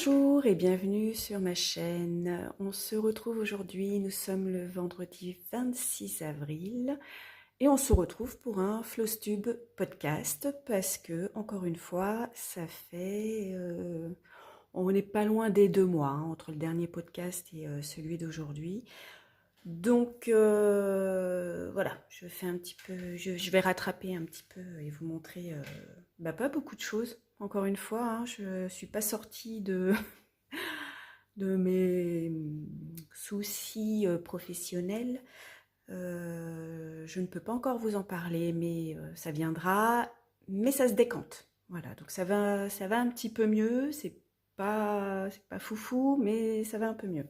Bonjour et bienvenue sur ma chaîne. On se retrouve aujourd'hui, nous sommes le vendredi 26 avril et on se retrouve pour un Flowstube podcast parce que, encore une fois, ça fait... on n'est pas loin des 2 mois entre le dernier podcast et celui d'aujourd'hui. Donc voilà, je fais un petit peu, je vais rattraper un petit peu et vous montrer pas beaucoup de choses. Encore une fois, je suis pas sortie de mes soucis professionnels. Je ne peux pas encore vous en parler, mais ça viendra, mais ça se décante. Voilà, donc ça va un petit peu mieux. C'est pas foufou, mais ça va un peu mieux.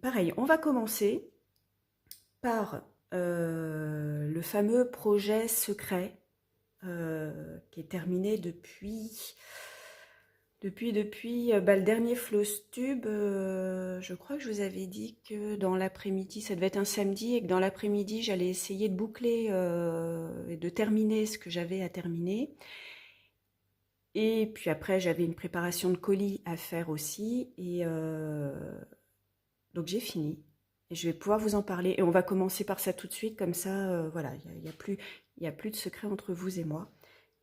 Pareil, on va commencer par le fameux projet secret qui est terminé depuis le dernier Flowstube. Je crois que je vous avais dit que dans l'après-midi, ça devait être un samedi, et que dans l'après-midi, j'allais essayer de boucler et de terminer ce que j'avais à terminer. Et puis après, j'avais une préparation de colis à faire aussi. Et donc j'ai fini. Et je vais pouvoir vous en parler. Et on va commencer par ça tout de suite. Comme ça, voilà, il y a plus de secret entre vous et moi.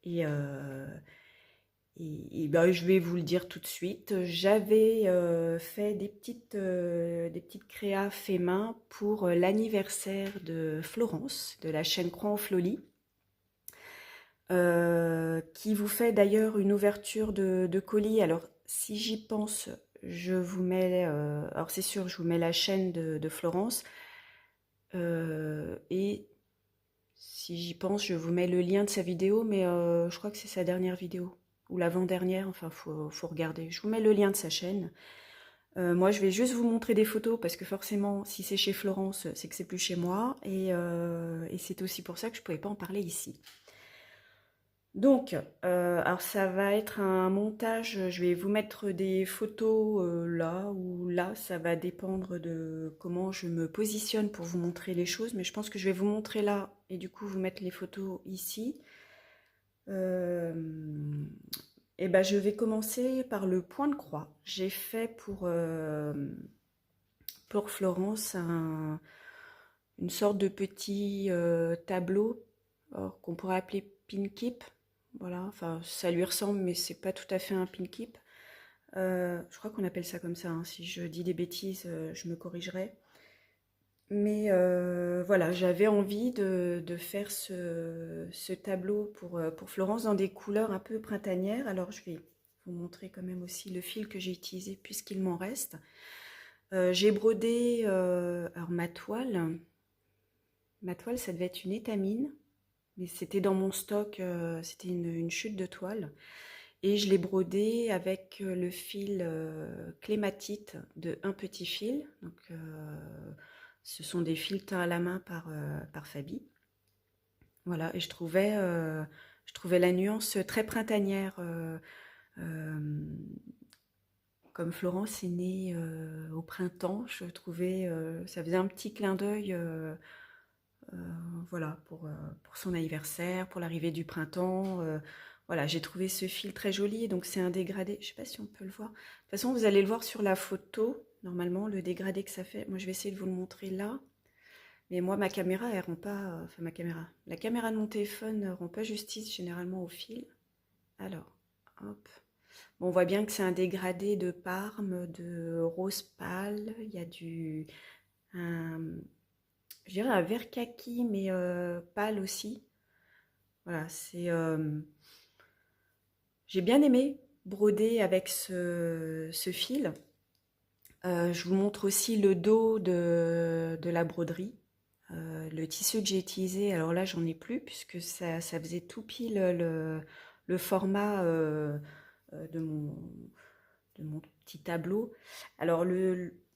Et, ben, je vais vous le dire tout de suite. J'avais fait des petites créas fait main pour l'anniversaire de Florence, de la chaîne Croix en Flolie, qui vous fait d'ailleurs une ouverture de colis. Alors, si j'y pense, je vous mets, alors c'est sûr, je vous mets la chaîne de Florence, et si j'y pense, je vous mets le lien de sa vidéo, mais je crois que c'est sa dernière vidéo, ou l'avant-dernière, enfin, faut regarder. Je vous mets le lien de sa chaîne. Moi, je vais juste vous montrer des photos, parce que forcément, si c'est chez Florence, c'est que c'est plus chez moi, et c'est aussi pour ça que je ne pouvais pas en parler ici. Donc, alors ça va être un montage, je vais vous mettre des photos là ou là, ça va dépendre de comment je me positionne pour vous montrer les choses, mais je pense que je vais vous montrer là et du coup vous mettre les photos ici. Euh, et ben je vais commencer par le point de croix. J'ai fait pour Florence une sorte de petit tableau qu'on pourrait appeler pin keep. Voilà, enfin ça lui ressemble, mais c'est pas tout à fait un pin keep. Je crois qu'on appelle ça comme ça, hein. Si je dis des bêtises, je me corrigerai. Mais voilà, j'avais envie de faire ce tableau pour Florence dans des couleurs un peu printanières. Alors je vais vous montrer quand même aussi le fil que j'ai utilisé puisqu'il m'en reste. J'ai brodé alors ma toile, ça devait être une étamine, mais c'était dans mon stock, c'était une chute de toile. Et je l'ai brodé avec le fil clématite de Un Petit Fil. Donc, ce sont des fils teints à la main par Fabi. Voilà, et je trouvais la nuance très printanière. Comme Florence est née au printemps, je trouvais ça faisait un petit clin d'œil. Euh, voilà, pour son anniversaire, pour l'arrivée du printemps. Voilà, j'ai trouvé ce fil très joli, donc c'est un dégradé. Je ne sais pas si on peut le voir. De toute façon, vous allez le voir sur la photo, normalement, le dégradé que ça fait. Moi, je vais essayer de vous le montrer là. Mais moi, ma caméra, elle rend pas... Enfin, la caméra de mon téléphone ne rend pas justice généralement au fil. Alors, hop. Bon, on voit bien que c'est un dégradé de Parme, de rose pâle. Il y a je dirais un vert kaki, mais pâle aussi. Voilà, j'ai bien aimé broder avec ce fil. Je vous montre aussi le dos de la broderie. Le tissu que j'ai utilisé, alors là j'en ai plus puisque ça faisait tout pile le format de mon petit tableau. Alors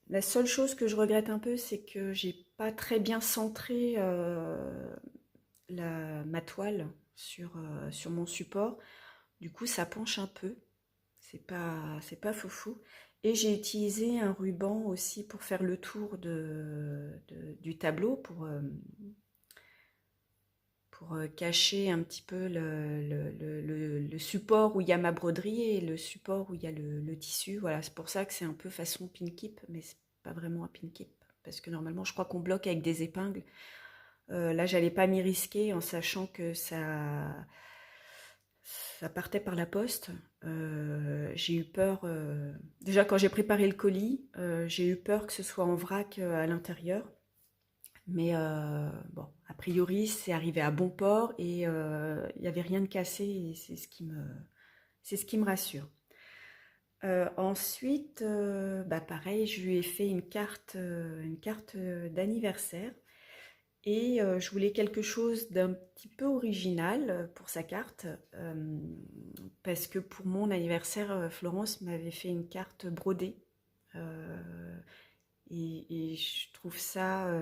la seule chose que je regrette un peu, c'est que j'ai pas très bien centré ma toile sur mon support. Du coup, ça penche un peu. C'est pas foufou. Et j'ai utilisé un ruban aussi pour faire le tour du tableau, pour cacher un petit peu le support où il y a ma broderie et le support où il y a le tissu. Voilà, c'est pour ça que c'est un peu façon pin keep, mais c'est pas vraiment un pin keep parce que normalement je crois qu'on bloque avec des épingles. Là, j'allais pas m'y risquer en sachant que ça partait par la poste. J'ai eu peur. Déjà, quand j'ai préparé le colis, j'ai eu peur que ce soit en vrac à l'intérieur. Mais bon, a priori, c'est arrivé à bon port et il n'y avait rien de cassé et c'est ce qui me rassure. Ensuite, bah pareil, je lui ai fait une carte d'anniversaire et je voulais quelque chose d'un petit peu original pour sa carte parce que pour mon anniversaire, Florence m'avait fait une carte brodée et je trouve ça,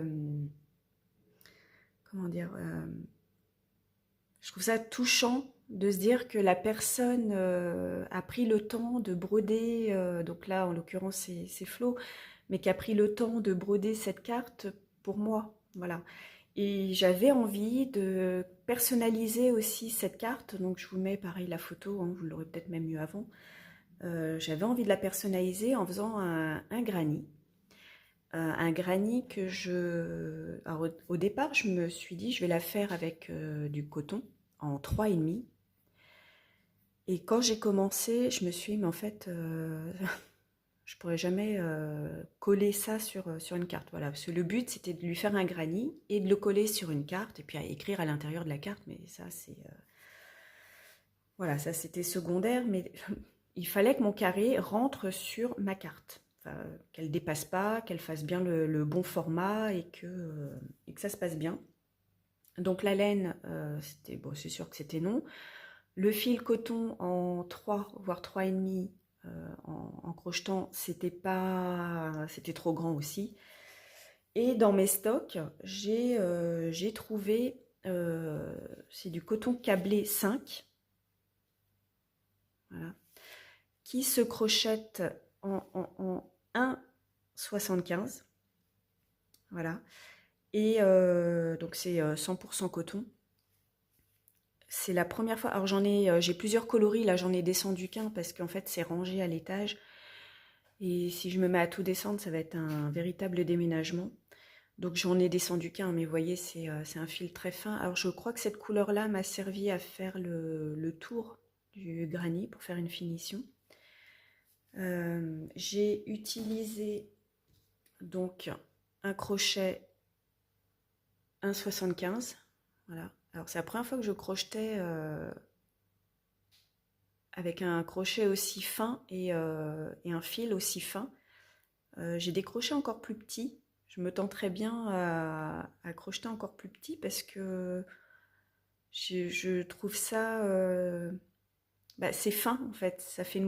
comment dire, je trouve ça touchant de se dire que la personne a pris le temps de broder, donc là en l'occurrence c'est Flo, mais qui a pris le temps de broder cette carte pour moi, voilà. Et j'avais envie de personnaliser aussi cette carte, donc je vous mets pareil la photo, hein, vous l'aurez peut-être même eu avant. J'avais envie de la personnaliser en faisant un granny. Un granny que je... Alors, au départ, je me suis dit, je vais la faire avec du coton en 3,5. Et quand j'ai commencé, je me suis dit, mais en fait, je pourrais jamais coller ça sur une carte. Voilà, parce que le but, c'était de lui faire un granny et de le coller sur une carte et puis à écrire à l'intérieur de la carte. Mais ça, c'est... voilà, ça, c'était secondaire. Mais il fallait que mon carré rentre sur ma carte. Enfin, qu'elle dépasse pas, qu'elle fasse bien le bon format et que ça se passe bien. Donc la laine, c'était, bon, c'est sûr que c'était non. Le fil coton en 3, voire 3,5 en crochetant, c'était trop grand aussi. Et dans mes stocks, j'ai trouvé, c'est du coton câblé 5, voilà, qui se crochette en 1,75. Voilà. Et donc c'est 100% coton. C'est la première fois. Alors j'ai plusieurs coloris. Là, j'en ai descendu qu'un parce qu'en fait, c'est rangé à l'étage. Et si je me mets à tout descendre, ça va être un véritable déménagement. Donc j'en ai descendu qu'un, mais vous voyez, c'est un fil très fin. Alors je crois que cette couleur-là m'a servi à faire le tour du granny pour faire une finition. J'ai utilisé donc un crochet 1,75. Voilà. Alors c'est la première fois que je crochetais avec un crochet aussi fin et un fil aussi fin. J'ai des crochets encore plus petits. Je me tenterais bien à crocheter encore plus petit parce que je trouve ça... bah, c'est fin en fait. Ça fait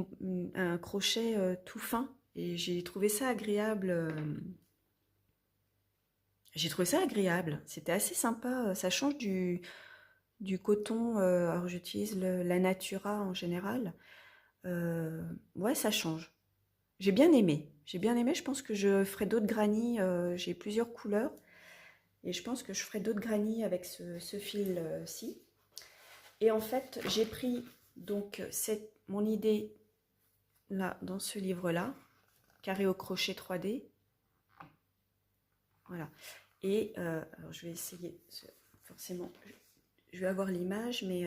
un crochet tout fin. Et j'ai trouvé ça agréable. J'ai trouvé ça agréable. C'était assez sympa. Ça change du coton. Alors j'utilise la Natura en général. Ouais, ça change. J'ai bien aimé. J'ai bien aimé. Je pense que je ferai d'autres granny. J'ai plusieurs couleurs. Et je pense que je ferai d'autres granny avec ce fil-ci. Et en fait, j'ai pris donc mon idée là, dans ce livre-là. Carré au crochet 3D. Voilà. Et alors je vais essayer. Forcément, je vais avoir l'image, mais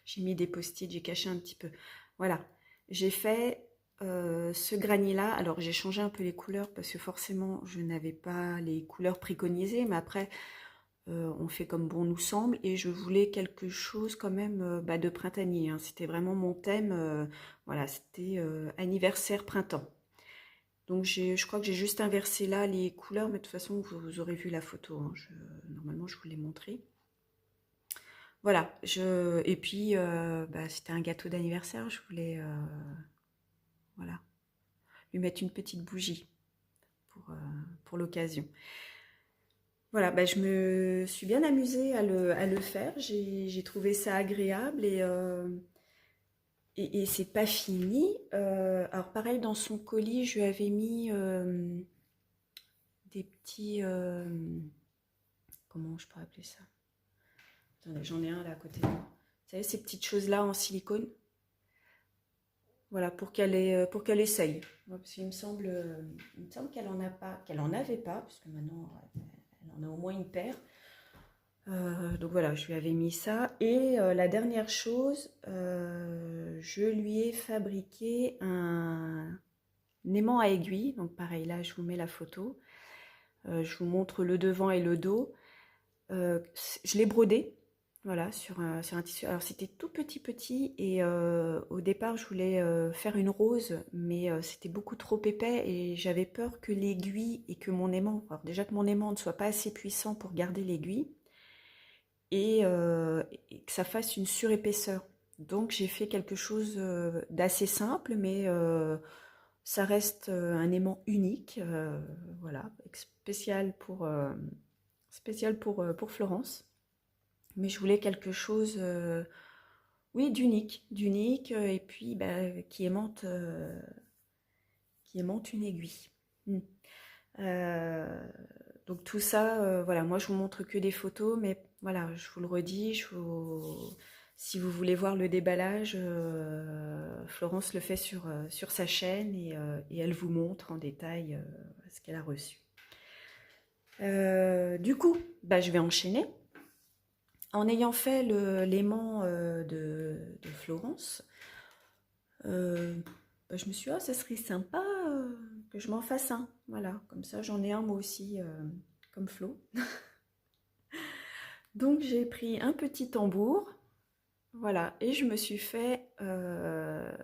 j'ai mis des post-it, j'ai caché un petit peu. Voilà. J'ai fait ce granny-là. Alors, j'ai changé un peu les couleurs parce que forcément, je n'avais pas les couleurs préconisées. Mais après, on fait comme bon nous semble. Et je voulais quelque chose quand même bah, de printanier, hein. C'était vraiment mon thème. Voilà, c'était anniversaire printemps. Donc, je crois que j'ai juste inversé là les couleurs. Mais de toute façon, vous aurez vu la photo, hein. Normalement, je vous l'ai montré. Voilà, et puis bah, c'était un gâteau d'anniversaire, je voulais voilà, lui mettre une petite bougie pour l'occasion. Voilà, bah, je me suis bien amusée à le faire, j'ai trouvé ça agréable et c'est pas fini. Alors pareil, dans son colis, je lui avais mis des petits... comment je pourrais appeler ça? Attendez, j'en ai un là à côté de moi. Vous savez, ces petites choses-là en silicone. Voilà, pour qu'elle essaye. Ouais, parce il me semble qu'elle en a pas, qu'elle en avait pas, puisque maintenant elle en a au moins une paire. Donc voilà, je lui avais mis ça. Et la dernière chose, je lui ai fabriqué un aimant à aiguille. Donc pareil, là, je vous mets la photo. Je vous montre le devant et le dos. Je l'ai brodé, voilà, sur un tissu. Alors c'était tout petit et au départ je voulais faire une rose, mais c'était beaucoup trop épais et j'avais peur que l'aiguille et que mon aimant, alors déjà que mon aimant ne soit pas assez puissant pour garder l'aiguille et que ça fasse une surépaisseur. Donc j'ai fait quelque chose d'assez simple, mais ça reste un aimant unique, voilà, spécial pour Florence. Mais je voulais quelque chose, oui, d'unique, et puis bah, qui aimante une aiguille. Mm. Euh, donc tout ça, voilà, moi je vous montre que des photos, mais voilà, je vous le redis, si vous voulez voir le déballage, Florence le fait sur sa chaîne et elle vous montre en détail ce qu'elle a reçu. Du coup, bah, je vais enchaîner. En ayant fait l'aimant de Florence, bah, je me suis dit, oh, ça serait sympa que je m'en fasse un. Voilà, comme ça j'en ai un moi aussi, comme Flo. Donc j'ai pris un petit tambour, voilà, et je me suis fait un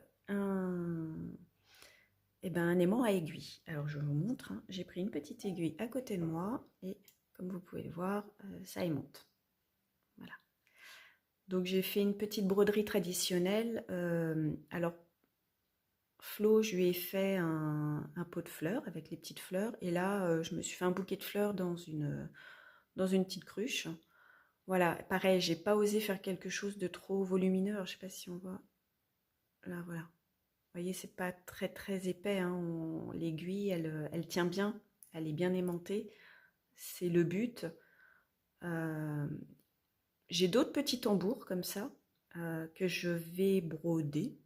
aimant à aiguille. Alors je vous montre, hein. J'ai pris une petite aiguille à côté de moi et comme vous pouvez le voir, ça aimante. Voilà. Donc j'ai fait une petite broderie traditionnelle. Alors Flo, je lui ai fait un pot de fleurs avec les petites fleurs. Et là, je me suis fait un bouquet de fleurs dans une petite cruche. Voilà, pareil, j'ai pas osé faire quelque chose de trop volumineux. Alors, je sais pas si on voit. Là, voilà. Vous voyez, c'est pas très très épais, hein. L'aiguille, elle tient bien. Elle est bien aimantée. C'est le but. Euh, j'ai d'autres petits tambours comme ça que je vais broder.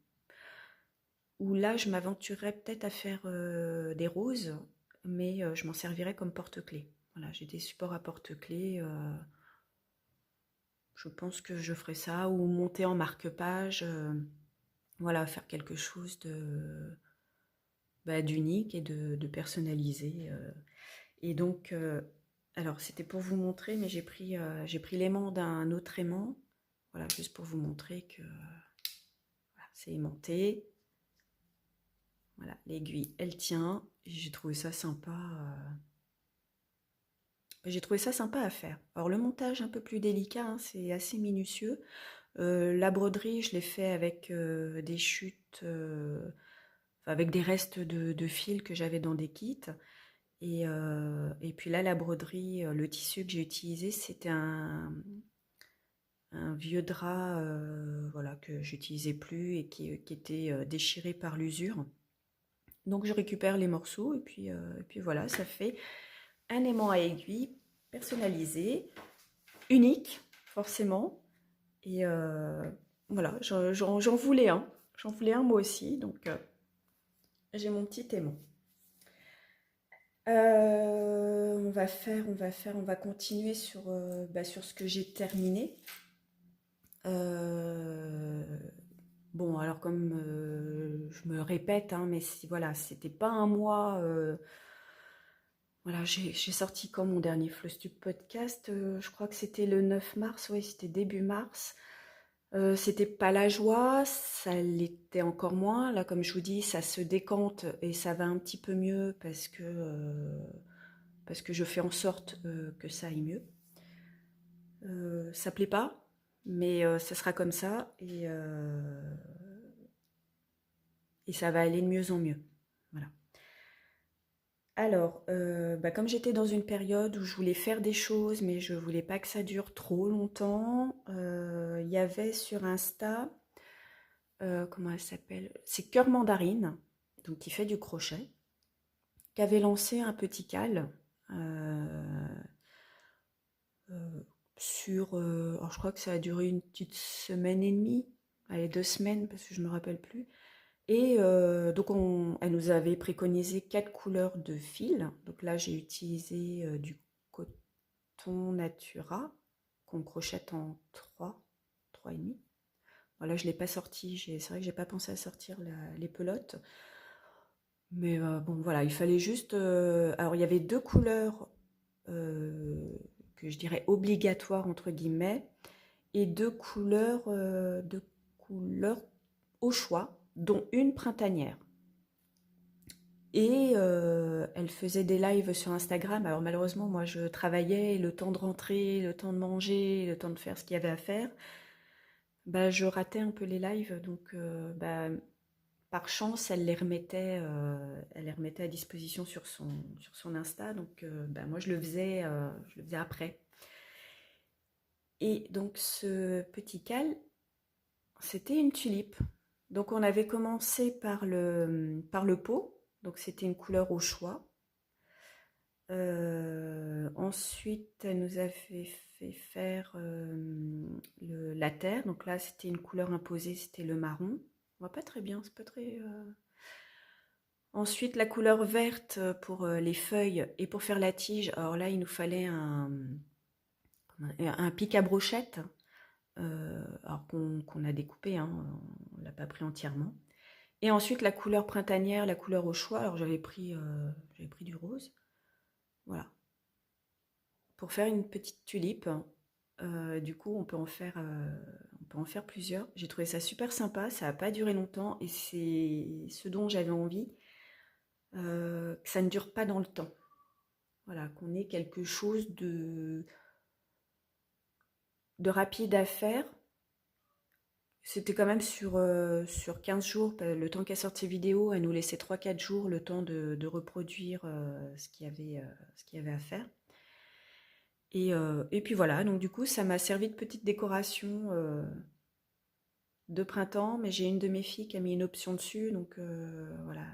Où là, je m'aventurerais peut-être à faire des roses, mais je m'en servirais comme porte-clés. Voilà, j'ai des supports à porte-clés. Je pense que je ferai ça, ou monter en marque-page. Voilà, faire quelque chose d'unique et de personnalisé. Et donc, alors c'était pour vous montrer, mais j'ai pris l'aimant d'un autre aimant. Voilà, juste pour vous montrer que voilà, c'est aimanté. Voilà, l'aiguille, elle tient. J'ai trouvé ça sympa. J'ai trouvé ça sympa à faire. Alors le montage un peu plus délicat, hein, c'est assez minutieux. La broderie, je l'ai fait avec des chutes, avec des restes de fils que j'avais dans des kits. Et puis là, la broderie, le tissu que j'ai utilisé, c'était un vieux drap, voilà, que j'utilisais plus et qui était déchiré par l'usure. Donc je récupère les morceaux et puis voilà, ça fait un aimant à aiguille personnalisé, unique forcément. Et voilà, j'en voulais un. J'en voulais un moi aussi, donc j'ai mon petit aimant. On va continuer sur ce que j'ai terminé. Euh, bon, alors comme je me répète, hein, mais voilà, c'était pas un mois. Voilà, j'ai sorti quand mon dernier Flostube podcast, je crois que c'était le 9 mars, oui, c'était début mars. C'était pas la joie, ça l'était encore moins. Là, comme je vous dis, ça se décante et ça va un petit peu mieux parce que je fais en sorte que ça aille mieux. Ça plaît pas, mais ça sera comme ça et ça va aller de mieux en mieux. Voilà. Alors, comme j'étais dans une période où je voulais faire des choses, mais je voulais pas que ça dure trop longtemps, il y avait sur Insta, comment elle s'appelle? C'est Cœur Mandarine, donc qui fait du crochet, qui avait lancé un petit cal. alors je crois que ça a duré une petite semaine et demie, allez 2 semaines parce que je me rappelle plus. Et donc elle nous avait préconisé 4 couleurs de fil. Donc là j'ai utilisé du coton Natura qu'on crochette en 3 et demi. Voilà, je l'ai pas sorti, c'est vrai que j'ai pas pensé à sortir les pelotes. Mais bon voilà, il fallait juste. Alors il y avait 2 couleurs que je dirais obligatoires entre guillemets et 2 couleurs au choix, dont une printanière. Et elle faisait des lives sur Instagram. Alors malheureusement, moi je travaillais, le temps de rentrer, le temps de manger, le temps de faire ce qu'il y avait à faire, bah, je ratais un peu les lives. Donc bah, par chance, elle les remettait à disposition sur son Insta. Donc bah, moi je le faisais après. Et donc ce petit cal, c'était une tulipe. Donc on avait commencé par le pot. Donc c'était une couleur au choix. Ensuite, elle nous a fait faire la terre. Donc là, c'était une couleur imposée, c'était le marron. On voit pas très bien, c'est pas très. Ensuite, la couleur verte pour les feuilles et pour faire la tige. Alors là, il nous fallait un pic à brochette, alors qu'on a découpé, hein, on l'a pas pris entièrement. Et ensuite, la couleur printanière, la couleur au choix. Alors j'avais pris du rose. Voilà. Pour faire une petite tulipe. Du coup, on peut en faire plusieurs. J'ai trouvé ça super sympa, ça n'a pas duré longtemps et c'est ce dont j'avais envie, que ça ne dure pas dans le temps. Voilà, qu'on ait quelque chose de rapide à faire. C'était quand même sur 15 jours, le temps qu'elle sorte ses vidéos, elle nous laissait 3-4 jours le temps de reproduire ce qu'il y avait à faire. Et puis voilà, donc du coup, ça m'a servi de petite décoration de printemps, mais j'ai une de mes filles qui a mis une option dessus, donc voilà,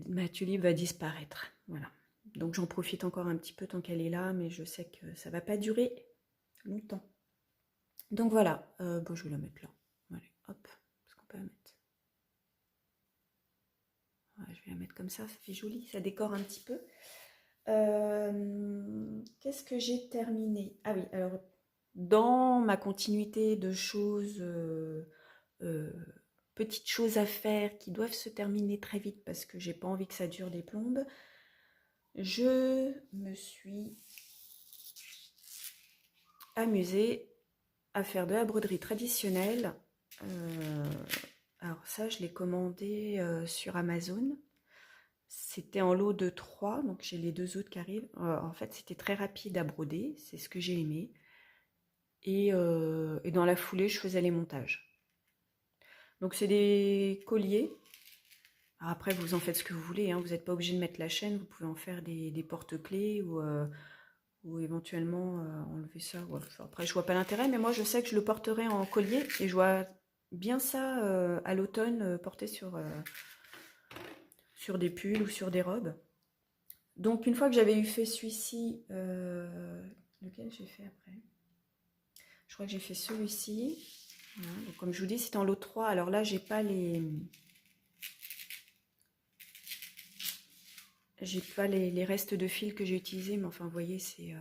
ma tulipe va disparaître. Voilà. Donc j'en profite encore un petit peu tant qu'elle est là, mais je sais que ça va pas durer longtemps. Donc voilà, bon, je vais la mettre là. Allez, hop, est-ce qu'on peut la mettre? Ouais, je vais la mettre comme ça fait joli, ça décore un petit peu. Qu'est-ce que j'ai terminé? Ah oui, alors dans ma continuité de choses, euh, petites choses à faire qui doivent se terminer très vite parce que j'ai pas envie que ça dure des plombes, je me suis amusée à faire de la broderie traditionnelle. Euh, alors ça, je l'ai commandé sur Amazon. C'était en lot de 3, donc j'ai les 2 autres qui arrivent. En fait, c'était très rapide à broder, c'est ce que j'ai aimé. Et dans la foulée, je faisais les montages. Donc c'est des colliers. Alors après, vous en faites ce que vous voulez, hein. Vous n'êtes pas obligé de mettre la chaîne, vous pouvez en faire des porte-clés ou éventuellement enlever ça. Ouais, après, je vois pas l'intérêt, mais moi, je sais que je le porterai en collier et je vois bien ça à l'automne porté sur des pulls ou sur des robes. Donc, une fois que j'avais eu fait celui-ci, lequel j'ai fait après? Je crois que j'ai fait celui-ci. Voilà. Donc, comme je vous dis, c'était en lot 3. Alors là, j'ai pas les restes de fil que j'ai utilisés, mais enfin, vous voyez, c'est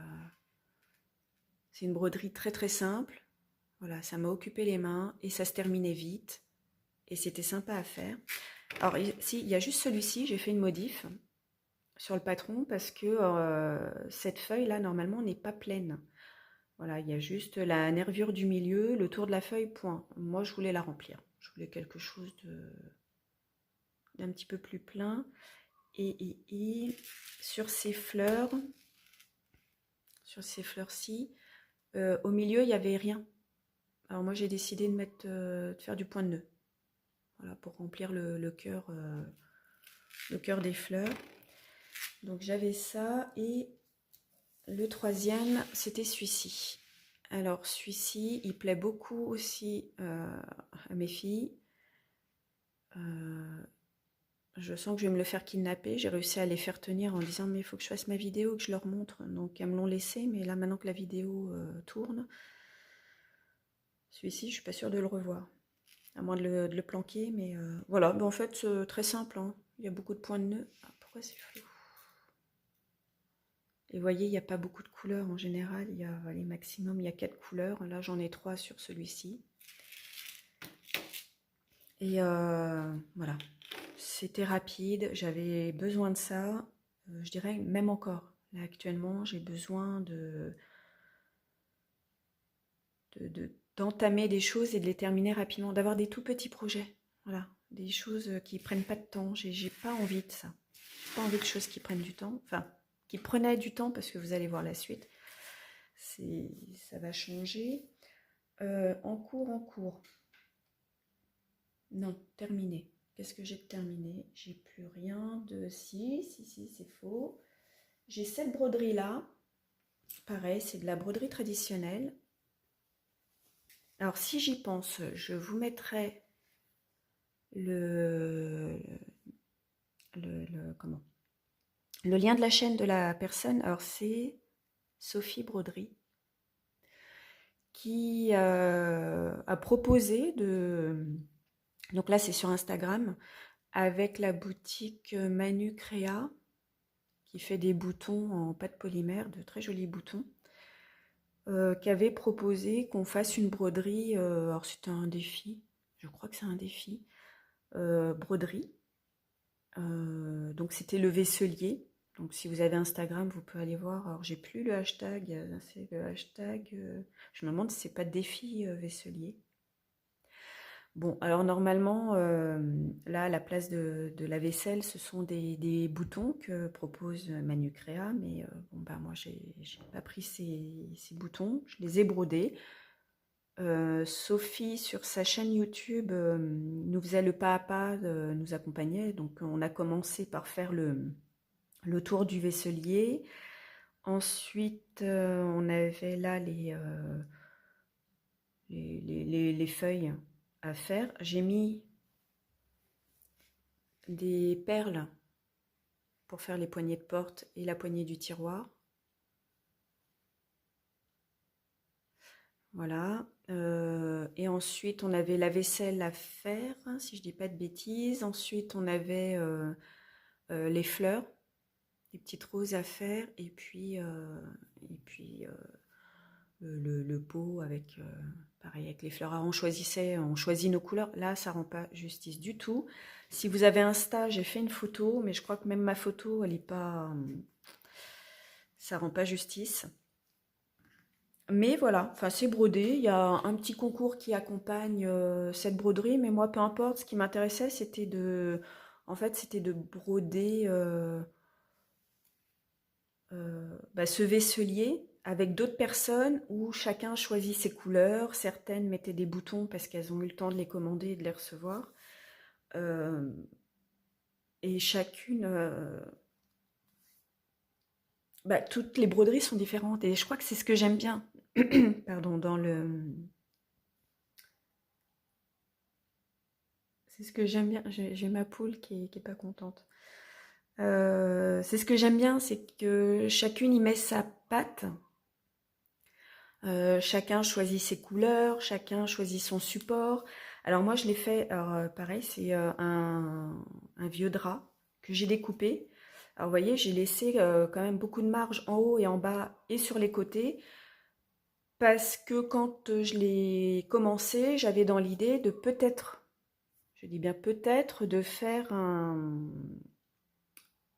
une broderie très très simple. Voilà, ça m'a occupé les mains et ça se terminait vite. Et c'était sympa à faire. Alors, si, il y a juste celui-ci, j'ai fait une modif sur le patron parce que cette feuille-là, normalement, n'est pas pleine. Voilà, il y a juste la nervure du milieu, le tour de la feuille, point. Moi, je voulais la remplir. Je voulais quelque chose d'un petit peu plus plein. Et sur ces fleurs-ci, au milieu, il n'y avait rien. Alors moi, j'ai décidé de faire du point de nœud. Voilà, pour remplir le cœur des fleurs. Donc j'avais ça et le troisième, c'était celui-ci. Alors celui-ci, il plaît beaucoup aussi à mes filles. Je sens que je vais me le faire kidnapper. J'ai réussi à les faire tenir en disant mais il faut que je fasse ma vidéo, que je leur montre. Donc elles me l'ont laissé, mais là maintenant que la vidéo tourne, celui-ci je suis pas sûre de le revoir. À moins de le planquer, mais voilà. Ben, en fait, c'est très simple, hein. Il y a beaucoup de points de nœud. Ah, pourquoi c'est flou? Et vous voyez, il n'y a pas beaucoup de couleurs en général. Il y a les maximum, il y a 4 couleurs. Là, j'en ai 3 sur celui-ci. Et voilà. C'était rapide. J'avais besoin de ça. Je dirais même encore. Là, actuellement, j'ai besoin d'entamer des choses et de les terminer rapidement. D'avoir des tout petits projets. Voilà. Des choses qui prennent pas de temps. J'ai pas envie de ça. J'ai pas envie de choses qui prennent du temps. Enfin, qui prenaient du temps parce que vous allez voir la suite. Ça va changer. En cours. Non, terminé. Qu'est-ce que j'ai de terminé? J'ai plus rien de... Si, c'est faux. J'ai cette broderie-là. Pareil, c'est de la broderie traditionnelle. Alors, si j'y pense, je vous mettrai comment? Le lien de la chaîne de la personne. Alors, c'est Sophie Broderie qui a proposé de... Donc là, c'est sur Instagram, avec la boutique Manu Créa, qui fait des boutons en pâte polymère, de très jolis boutons, qui avait proposé qu'on fasse une broderie, alors c'était un défi, je crois que c'est un défi, broderie. Donc c'était le vaisselier. Donc si vous avez Instagram, vous pouvez aller voir. Alors j'ai plus le hashtag, c'est le hashtag, je me demande si c'est pas défi vaisselier. Bon, alors normalement, là, à la place de la vaisselle, ce sont des boutons que propose Manu Créa, mais bon, bah, moi, j'ai pas pris ces boutons, je les ai brodés. Sophie, sur sa chaîne YouTube, nous faisait le pas à pas, nous accompagnait, donc on a commencé par faire le tour du vaisselier. Ensuite, on avait là les feuilles à faire. J'ai mis des perles pour faire les poignées de porte et la poignée du tiroir. Voilà. Et ensuite, on avait la vaisselle à faire, hein, si je dis pas de bêtises. Ensuite, on avait les fleurs, les petites roses à faire, et puis le pot avec, pareil, avec les fleurs. Alors, on choisit nos couleurs. Là, ça rend pas justice du tout. Si vous avez Insta, j'ai fait une photo, mais je crois que même ma photo, elle est pas, ça rend pas justice. Mais voilà, enfin c'est brodé. Il y a un petit concours qui accompagne cette broderie, mais moi, peu importe. Ce qui m'intéressait, en fait, c'était de broder bah, ce vaisselier avec d'autres personnes où chacun choisit ses couleurs. Certaines mettaient des boutons parce qu'elles ont eu le temps de les commander et de les recevoir. Euh, et chacune, bah, toutes les broderies sont différentes. Et je crois que c'est ce que j'aime bien. Pardon, c'est ce que j'aime bien. J'ai ma poule qui est pas contente. C'est ce que j'aime bien, c'est que chacune y met sa patte. Chacun choisit ses couleurs, chacun choisit son support. Alors moi, je l'ai fait, alors pareil, c'est un vieux drap que j'ai découpé. Alors vous voyez, j'ai laissé quand même beaucoup de marge en haut et en bas et sur les côtés parce que quand je l'ai commencé, j'avais dans l'idée de peut-être, je dis bien peut-être, de faire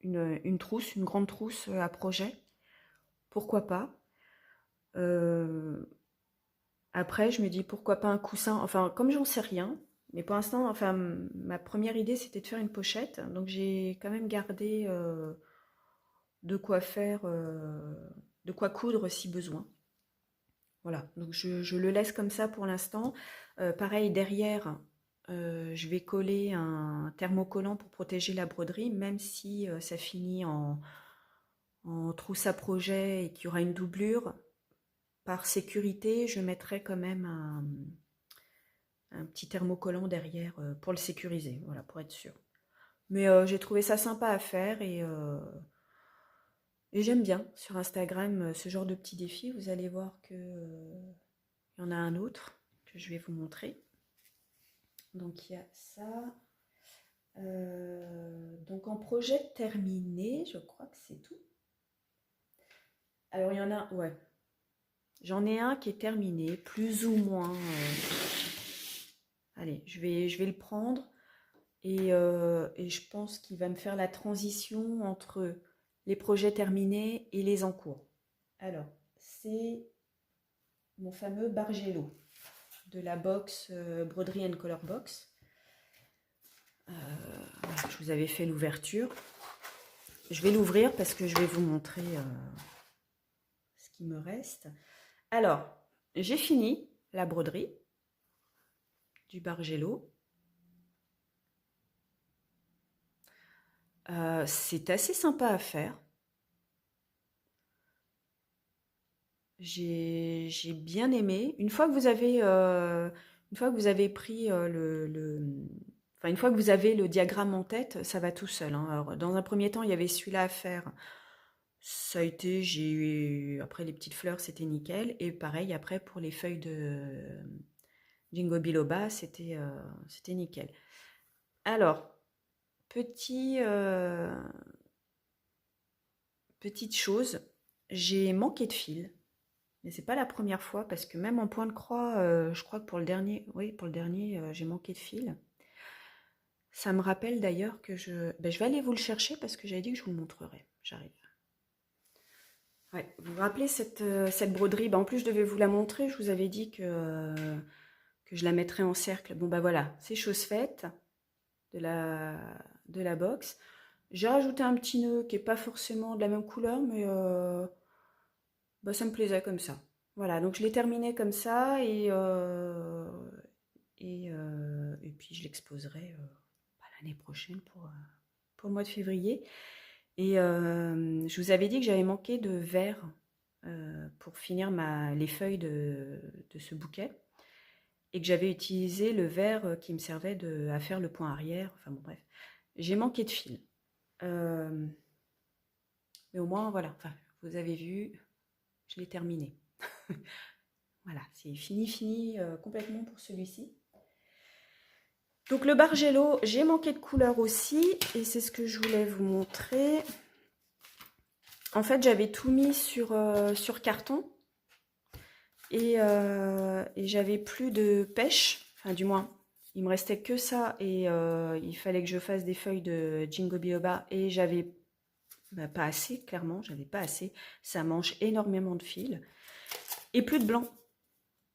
une trousse, une grande trousse à projet. Pourquoi pas? Euh, Après, je me dis pourquoi pas un coussin. Enfin, comme j'en sais rien, mais pour l'instant, enfin, ma première idée c'était de faire une pochette. Donc j'ai quand même gardé de quoi faire, de quoi coudre si besoin. Voilà, donc je le laisse comme ça pour l'instant. Pareil, derrière, je vais coller un thermocollant pour protéger la broderie, même si ça finit en trousse à projet et qu'il y aura une doublure. Par sécurité, je mettrai quand même un petit thermocollant derrière pour le sécuriser, voilà, pour être sûr. Mais j'ai trouvé ça sympa à faire et j'aime bien sur Instagram ce genre de petits défis. Vous allez voir que il y en a un autre que je vais vous montrer. Donc il y a ça. Donc en projet terminé, je crois que c'est tout. Alors il y en a, ouais. J'en ai un qui est terminé, plus ou moins. Allez, je vais le prendre et je pense qu'il va me faire la transition entre les projets terminés et les en cours. Alors, c'est mon fameux Bargello de la box Broderie and Color Box. Voilà, je vous avais fait l'ouverture. Je vais l'ouvrir parce que je vais vous montrer ce qui me reste. Alors, j'ai fini la broderie du Bargello. C'est assez sympa à faire. J'ai bien aimé. Une fois que vous avez pris enfin une fois que vous avez le diagramme en tête, ça va tout seul, hein. Alors, dans un premier temps, il y avait celui-là à faire. Ça a été, après les petites fleurs, c'était nickel. Et pareil, après pour les feuilles de Jingo Biloba, c'était nickel. Alors, petit, petite chose, j'ai manqué de fil. Mais c'est pas la première fois parce que même en point de croix, je crois que pour le dernier, oui, pour le dernier, j'ai manqué de fil. Ça me rappelle d'ailleurs que je vais aller vous le chercher parce que j'avais dit que je vous le montrerai. J'arrive. Ouais, vous vous rappelez cette broderie? En plus, je devais vous la montrer. Je vous avais dit que je la mettrais en cercle. Bon, bah voilà, c'est chose faite de la box. J'ai rajouté un petit nœud qui est pas forcément de la même couleur, mais bah, ça me plaisait comme ça. Voilà, donc je l'ai terminé comme ça et puis je l'exposerai bah, l'année prochaine pour le mois de février. Et je vous avais dit que j'avais manqué de verre pour finir les feuilles de ce bouquet et que j'avais utilisé le verre qui me servait à faire le point arrière. Enfin bon, bref, j'ai manqué de fil. Euh, mais au moins, voilà, enfin, vous avez vu, je l'ai terminé. Voilà, c'est fini complètement pour celui-ci. Donc le Bargello, j'ai manqué de couleur aussi et c'est ce que je voulais vous montrer. En fait, j'avais tout mis sur carton et j'avais plus de pêche, enfin du moins, il me restait que ça et il fallait que je fasse des feuilles de Jingo Biloba et j'avais pas assez, clairement, j'avais pas assez. Ça mange énormément de fil et plus de blanc.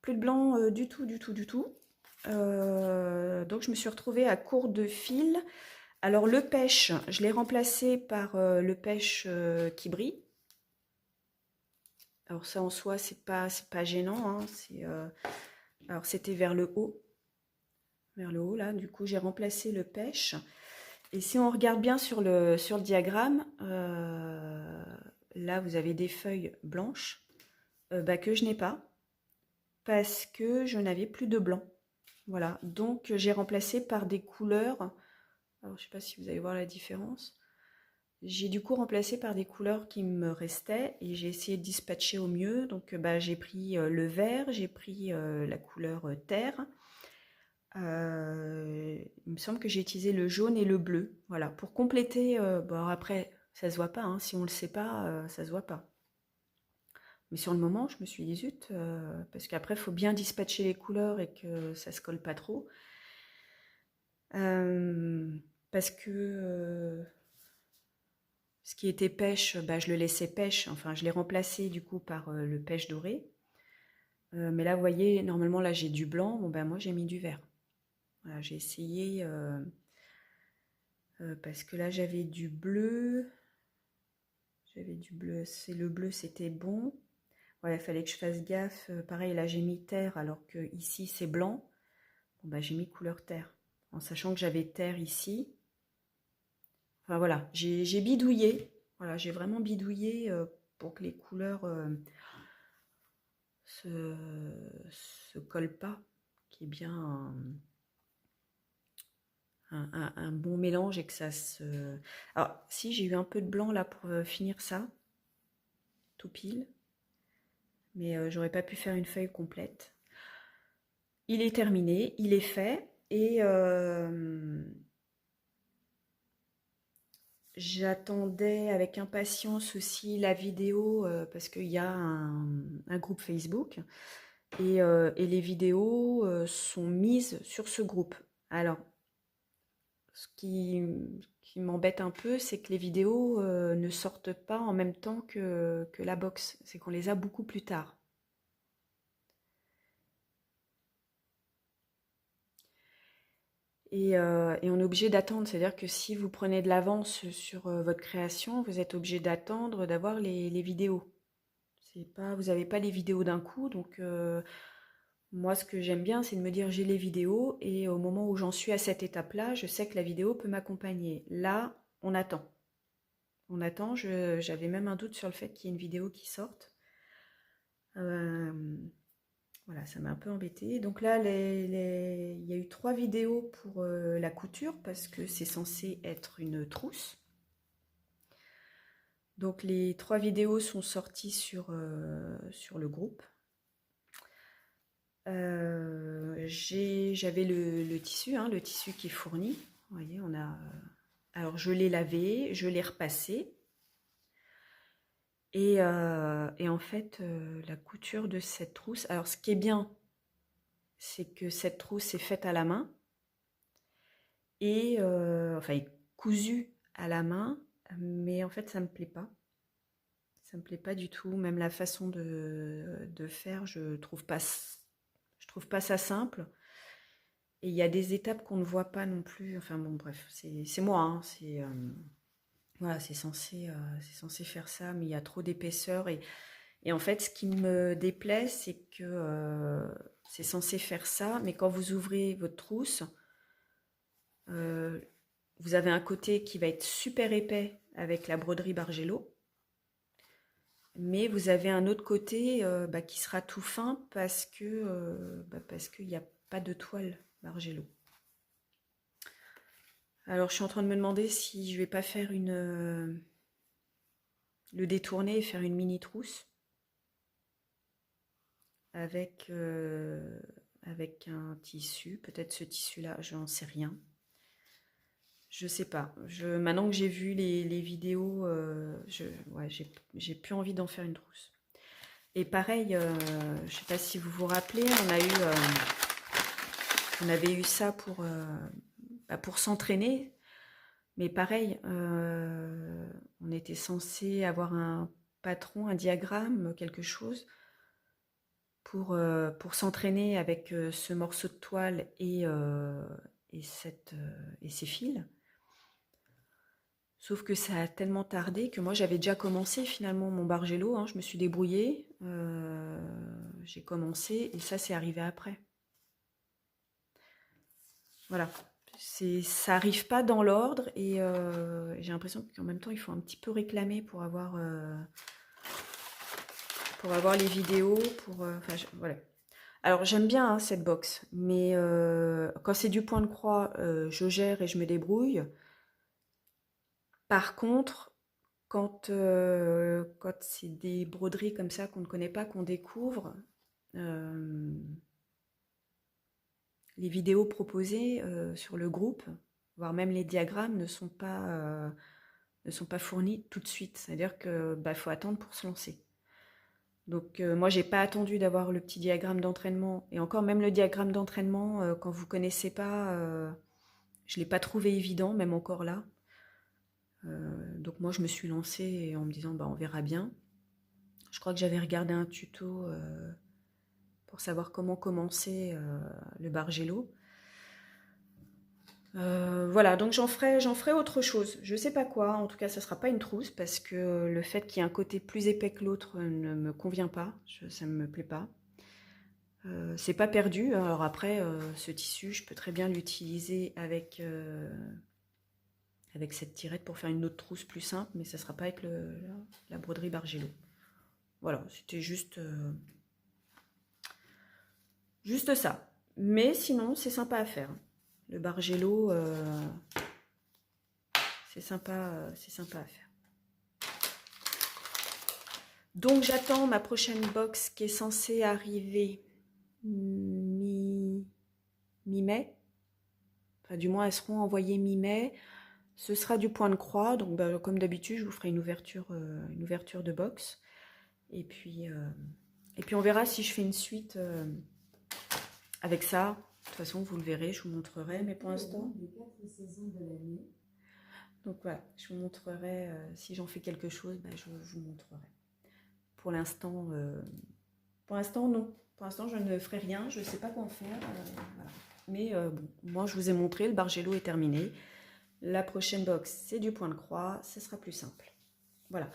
Plus de blanc du tout, du tout, du tout. Donc je me suis retrouvée à court de fil. Alors le pêche, je l'ai remplacé par le pêche qui brille. Alors ça en soi, c'est pas gênant, hein. Alors c'était vers le haut. Vers le haut là, du coup j'ai remplacé le pêche. Et si on regarde bien sur le diagramme, là vous avez des feuilles blanches bah, que je n'ai pas parce que je n'avais plus de blanc. Voilà, donc j'ai remplacé par des couleurs. Alors je ne sais pas si vous allez voir la différence. J'ai du coup remplacé par des couleurs qui me restaient et j'ai essayé de dispatcher au mieux. Donc bah, j'ai pris le vert, j'ai pris la couleur terre. Il me semble que j'ai utilisé le jaune et le bleu. Voilà, pour compléter. Bon, après, ça se voit pas, hein. Si on ne le sait pas, ça se voit pas. Mais sur le moment, je me suis dit zut, parce qu'après, il faut bien dispatcher les couleurs et que ça se colle pas trop. Parce que ce qui était pêche, bah, je le laissais pêche. Enfin, je l'ai remplacé du coup par le pêche doré. Mais là, vous voyez, normalement, là, j'ai du blanc. Bon, ben moi, j'ai mis du vert. Voilà, j'ai essayé parce que là, j'avais du bleu. J'avais du bleu. C'est le bleu, c'était bon. Voilà, il fallait que je fasse gaffe. Pareil, là, j'ai mis terre alors que ici, c'est blanc. Bon, bah, j'ai mis couleur terre. En sachant que j'avais terre ici. Enfin, voilà, j'ai bidouillé. Voilà, j'ai vraiment bidouillé pour que les couleurs se collent pas. Qu'il y ait bien un bon mélange et que ça se... Alors, si, j'ai eu un peu de blanc là pour finir ça, tout pile, mais j'aurais pas pu faire une feuille complète. Il est terminé, il est fait, et j'attendais avec impatience aussi la vidéo parce qu'il y a un groupe Facebook et les vidéos sont mises sur ce groupe. Alors, ce qui m'embête un peu, c'est que les vidéos ne sortent pas en même temps que la box. C'est qu'on les a beaucoup plus tard. Et on est obligé d'attendre. C'est-à-dire que si vous prenez de l'avance sur votre création, vous êtes obligé d'attendre d'avoir les vidéos. C'est pas, vous n'avez pas les vidéos d'un coup. Donc, moi, ce que j'aime bien, c'est de me dire j'ai les vidéos et au moment où j'en suis à cette étape-là, je sais que la vidéo peut m'accompagner. Là, on attend. On attend. J'avais même un doute sur le fait qu'il y ait une vidéo qui sorte. Voilà, ça m'a un peu embêtée. Donc là, il y a eu 3 vidéos pour la couture parce que c'est censé être une trousse. Donc les 3 vidéos sont sorties sur le groupe. J'avais le tissu, hein, le tissu qui est fourni. Vous voyez, on a. Alors je l'ai lavé, je l'ai repassé. Et en fait, la couture de cette trousse. Alors ce qui est bien, c'est que cette trousse est faite à la main. Et enfin, cousue à la main, mais en fait, ça me plaît pas. Ça me plaît pas du tout. Même la façon de faire, je trouve pas ça simple. Et il y a des étapes qu'on ne voit pas non plus. Enfin bon, bref, c'est moi. Hein, voilà, c'est censé faire ça, mais il y a trop d'épaisseur. Et en fait, ce qui me déplaît, c'est que c'est censé faire ça, mais quand vous ouvrez votre trousse, vous avez un côté qui va être super épais avec la broderie Bargello, mais vous avez un autre côté qui sera tout fin parce qu'il n'y a pas de toile Bargello. Alors je suis en train de me demander si je vais pas faire le détourner et faire une mini trousse avec un tissu, peut-être ce tissu-là, je n'en sais rien. Je sais pas. Maintenant que j'ai vu les vidéos, j'ai plus envie d'en faire une trousse. Et pareil, je sais pas si vous vous rappelez, on avait eu ça pour s'entraîner. Mais pareil, on était censé avoir un patron, un diagramme, quelque chose, pour s'entraîner avec ce morceau de toile et ces fils. Sauf que ça a tellement tardé que moi j'avais déjà commencé finalement mon Bargello, hein, je me suis débrouillée, j'ai commencé et ça c'est arrivé après. Voilà, ça arrive pas dans l'ordre et j'ai l'impression qu'en même temps il faut un petit peu réclamer pour avoir les vidéos, voilà. Alors j'aime bien hein, cette box, mais quand c'est du point de croix, je gère et je me débrouille. Par contre, quand c'est des broderies comme ça qu'on ne connaît pas, qu'on découvre, les vidéos proposées sur le groupe, voire même les diagrammes, ne sont pas fournis tout de suite. C'est-à-dire que faut attendre pour se lancer. Donc moi, j'ai pas attendu d'avoir le petit diagramme d'entraînement. Et encore, même le diagramme d'entraînement, quand vous connaissez pas, je l'ai pas trouvé évident, même encore là. Donc moi je me suis lancée en me disant on verra bien. Je crois que j'avais regardé un tuto pour savoir comment commencer le Bargello. Voilà, donc j'en ferai autre chose. Je sais pas quoi, en tout cas ça sera pas une trousse parce que le fait qu'il y ait un côté plus épais que l'autre ne me convient pas, ça ne me plaît pas. C'est pas perdu, alors après ce tissu je peux très bien l'utiliser avec cette tirette pour faire une autre trousse plus simple, mais ça sera pas avec la broderie Bargello. Voilà, c'était juste ça. Mais sinon, c'est sympa à faire. Le Bargello, c'est sympa à faire. Donc j'attends ma prochaine box qui est censée arriver mi-mai. Enfin, du moins, elles seront envoyées mi-mai. Ce sera du point de croix. Donc, bah, comme d'habitude, je vous ferai une ouverture de box. Et puis on verra si je fais une suite avec ça. De toute façon, vous le verrez, je vous montrerai. Mais pour l'instant... Donc voilà, je vous montrerai. Si j'en fais quelque chose, bah, je vous montrerai. Pour l'instant, non. Pour l'instant, je ne ferai rien. Je ne sais pas quoi en faire. Voilà. Mais bon, moi, je vous ai montré. Le Bargello est terminé. La prochaine box, c'est du point de croix. Ce sera plus simple. Voilà.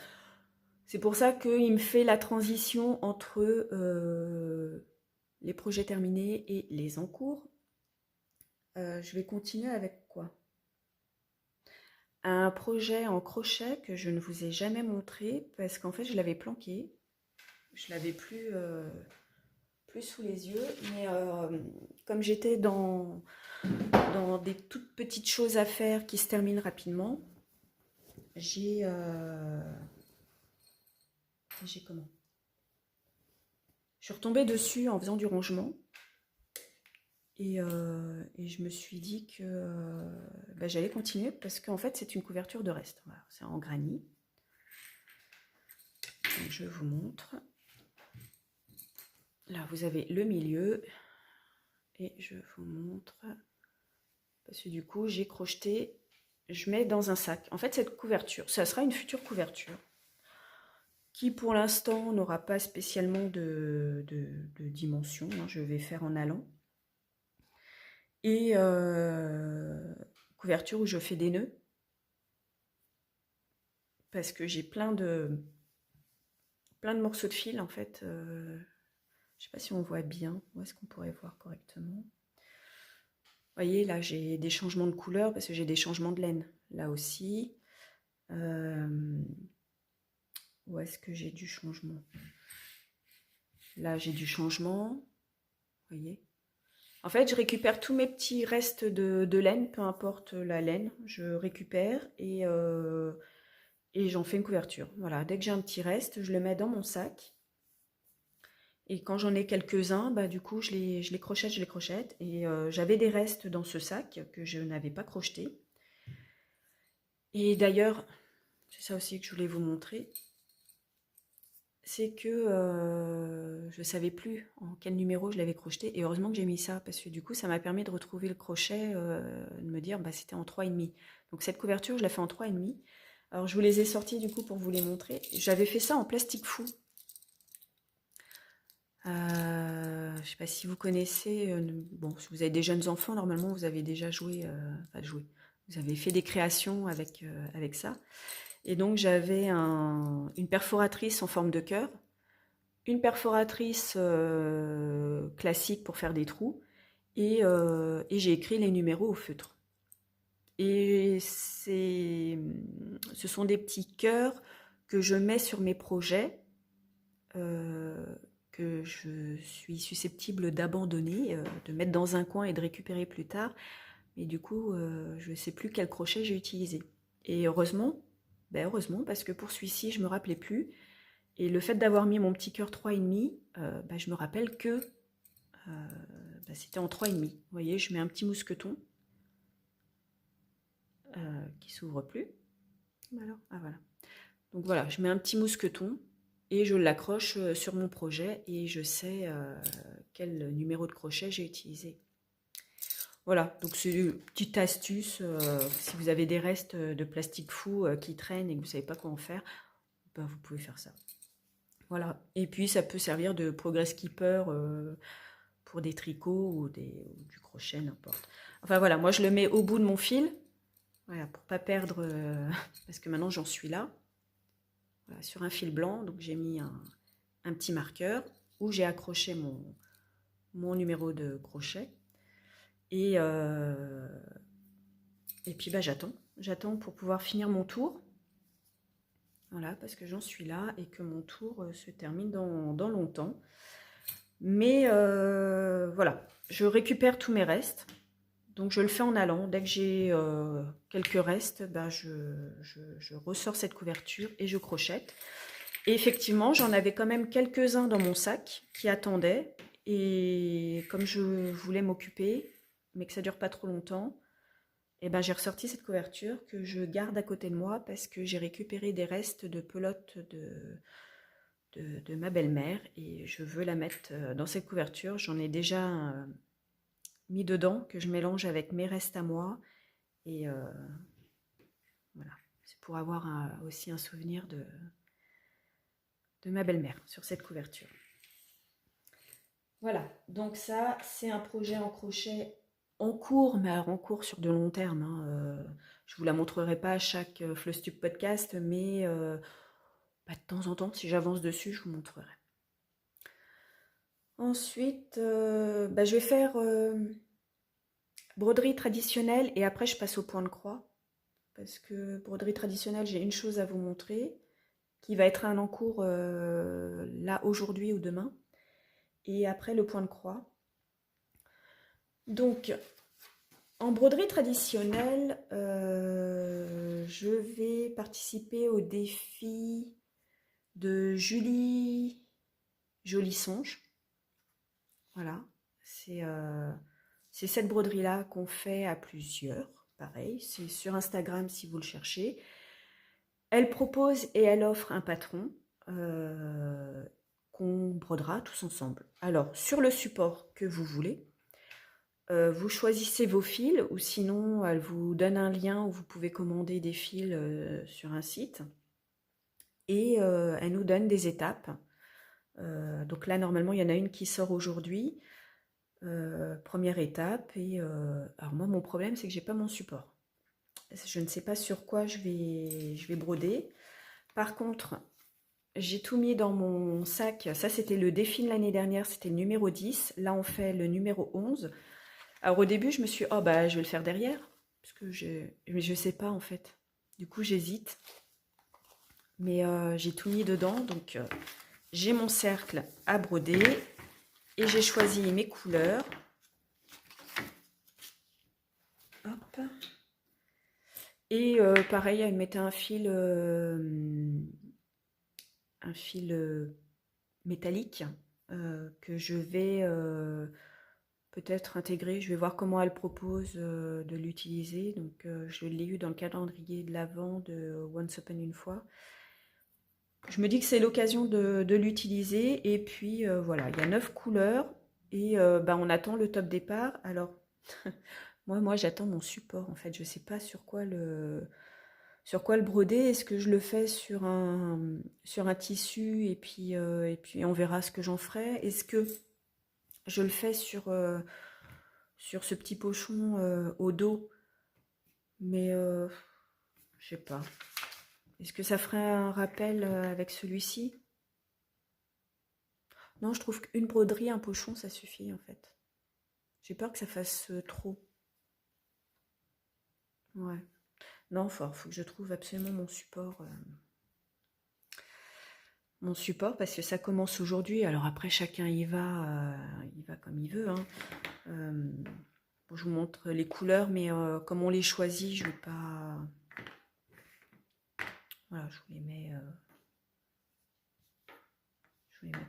C'est pour ça qu'il me fait la transition entre les projets terminés et les en cours. Je vais continuer avec quoi? Un projet en crochet que je ne vous ai jamais montré parce qu'en fait, je l'avais planqué. Je l'avais plus sous les yeux, mais comme j'étais dans des toutes petites choses à faire qui se terminent rapidement, j'ai comment? Je suis retombée dessus en faisant du rangement et je me suis dit que bah, j'allais continuer parce qu'en fait c'est une couverture de reste. Voilà, c'est en granit. Donc, je vous montre. Là, vous avez le milieu et je vous montre parce que du coup, j'ai crocheté, je mets dans un sac. En fait, cette couverture, ça sera une future couverture qui, pour l'instant, n'aura pas spécialement de dimension. Hein, je vais faire en allant. Et couverture où je fais des nœuds parce que j'ai plein de morceaux de fil en fait. Je sais pas si on voit bien. Où est-ce qu'on pourrait voir correctement? Vous voyez, là, j'ai des changements de couleur parce que j'ai des changements de laine. Là aussi. Où est-ce que j'ai du changement? Là, j'ai du changement. Vous voyez? En fait, je récupère tous mes petits restes de laine, peu importe la laine. Je récupère et j'en fais une couverture. Voilà, dès que j'ai un petit reste, je le mets dans mon sac. Et quand j'en ai quelques-uns, bah, du coup, je les crochette. Et j'avais des restes dans ce sac que je n'avais pas crocheté. Et d'ailleurs, c'est ça aussi que je voulais vous montrer. C'est que je ne savais plus en quel numéro je l'avais crocheté. Et heureusement que j'ai mis ça, parce que du coup, ça m'a permis de retrouver le crochet, de me dire, bah, c'était en 3,5. Donc cette couverture, je l'ai fait en 3,5. Alors, je vous les ai sortis du coup pour vous les montrer. J'avais fait ça en plastique fou. Je ne sais pas si vous connaissez, bon, si vous avez des jeunes enfants, normalement vous avez déjà joué, vous avez fait des créations avec ça. Et donc j'avais une perforatrice en forme de cœur, une perforatrice classique pour faire des trous, et j'ai écrit les numéros au feutre. Et ce sont des petits cœurs que je mets sur mes projets, que je suis susceptible d'abandonner, de mettre dans un coin et de récupérer plus tard. Mais du coup, je ne sais plus quel crochet j'ai utilisé. Et heureusement, parce que pour celui-ci, je ne me rappelais plus. Et le fait d'avoir mis mon petit cœur 3,5, je me rappelle que c'était en 3,5. Vous voyez, je mets un petit mousqueton qui s'ouvre plus. Alors, ah voilà. Donc voilà, je mets un petit mousqueton et je l'accroche sur mon projet et je sais quel numéro de crochet j'ai utilisé. Voilà, donc c'est une petite astuce. Si vous avez des restes de plastique fou qui traînent et que vous ne savez pas quoi en faire, ben, vous pouvez faire ça. Voilà, et puis ça peut servir de progress keeper pour des tricots ou du crochet, n'importe. Enfin voilà, moi je le mets au bout de mon fil, voilà, pour pas perdre, parce que maintenant j'en suis là. Voilà, sur un fil blanc, donc j'ai mis un petit marqueur où j'ai accroché mon numéro de crochet. Et puis bah, j'attends pour pouvoir finir mon tour. Voilà, parce que j'en suis là et que mon tour se termine dans longtemps. Mais voilà, je récupère tous mes restes. Donc je le fais en allant. Dès que j'ai quelques restes, ben, je ressors cette couverture et je crochette. Et effectivement, j'en avais quand même quelques-uns dans mon sac qui attendaient. Et comme je voulais m'occuper, mais que ça dure pas trop longtemps, et ben j'ai ressorti cette couverture que je garde à côté de moi parce que j'ai récupéré des restes de pelote de ma belle-mère et je veux la mettre dans cette couverture. J'en ai déjà mis dedans que je mélange avec mes restes à moi et voilà, c'est pour avoir aussi un souvenir de ma belle-mère sur cette couverture. Voilà, donc ça c'est un projet en crochet en cours, mais alors en cours sur de long terme, hein. Je vous la montrerai pas à chaque Flostube podcast, mais bah, de temps en temps, si j'avance dessus, je vous montrerai. Ensuite, bah, je vais faire broderie traditionnelle et après je passe au point de croix. Parce que broderie traditionnelle, j'ai une chose à vous montrer qui va être un en cours là aujourd'hui ou demain. Et après le point de croix. Donc, en broderie traditionnelle, je vais participer au défi de Julie Joli Songe. Voilà, c'est cette broderie-là qu'on fait à plusieurs. Pareil, c'est sur Instagram si vous le cherchez. Elle propose et elle offre un patron qu'on brodera tous ensemble. Alors, sur le support que vous voulez, vous choisissez vos fils ou sinon elle vous donne un lien où vous pouvez commander des fils sur un site et elle nous donne des étapes. Donc là normalement il y en a une qui sort aujourd'hui, première étape et alors moi mon problème c'est que j'ai pas mon support. Je ne sais pas sur quoi je vais broder. Par contre j'ai tout mis dans mon sac, ça c'était le défi de l'année dernière, c'était le numéro 10, là on fait le numéro 11. Alors au début, je me suis dit, oh bah je vais le faire derrière, parce que mais je sais pas en fait. Du coup, j'hésite. Mais j'ai tout mis dedans, donc j'ai mon cercle à broder et j'ai choisi mes couleurs. Hop. Et pareil, elle mettait un fil métallique que je vais peut-être intégrer. Je vais voir comment elle propose de l'utiliser. Donc, je l'ai eu dans le calendrier de l'Avent de Once Upon une fois. Je me dis que c'est l'occasion de l'utiliser. Et puis, voilà, il y a 9 couleurs. Et bah, on attend le top départ. Alors, moi j'attends mon support, en fait. Je ne sais pas sur quoi le broder. Est-ce que je le fais sur un tissu et puis on verra ce que j'en ferai. Est-ce que je le fais sur ce petit pochon au dos, mais je sais pas. Est-ce que ça ferait un rappel avec celui-ci? Non, je trouve qu'une broderie, un pochon, ça suffit en fait. J'ai peur que ça fasse trop. Ouais. Non, faut que je trouve absolument mon support. Mon support parce que ça commence aujourd'hui. Alors après, chacun y va comme il veut, hein. Bon, je vous montre les couleurs, mais comme on les choisit, je vais pas. Voilà, je vous les mets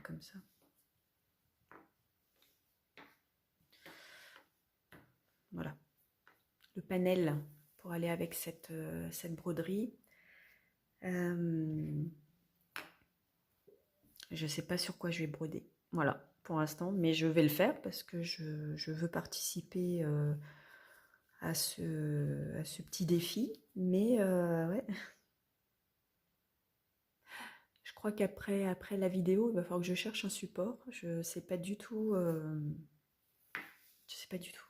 comme ça. Voilà, le panel pour aller avec cette broderie. Je ne sais pas sur quoi je vais broder. Voilà, pour l'instant, mais je vais le faire parce que je veux participer à ce petit défi. Mais ouais. Je crois qu'après la vidéo, il va falloir que je cherche un support. Je sais pas du tout. Je sais pas du tout.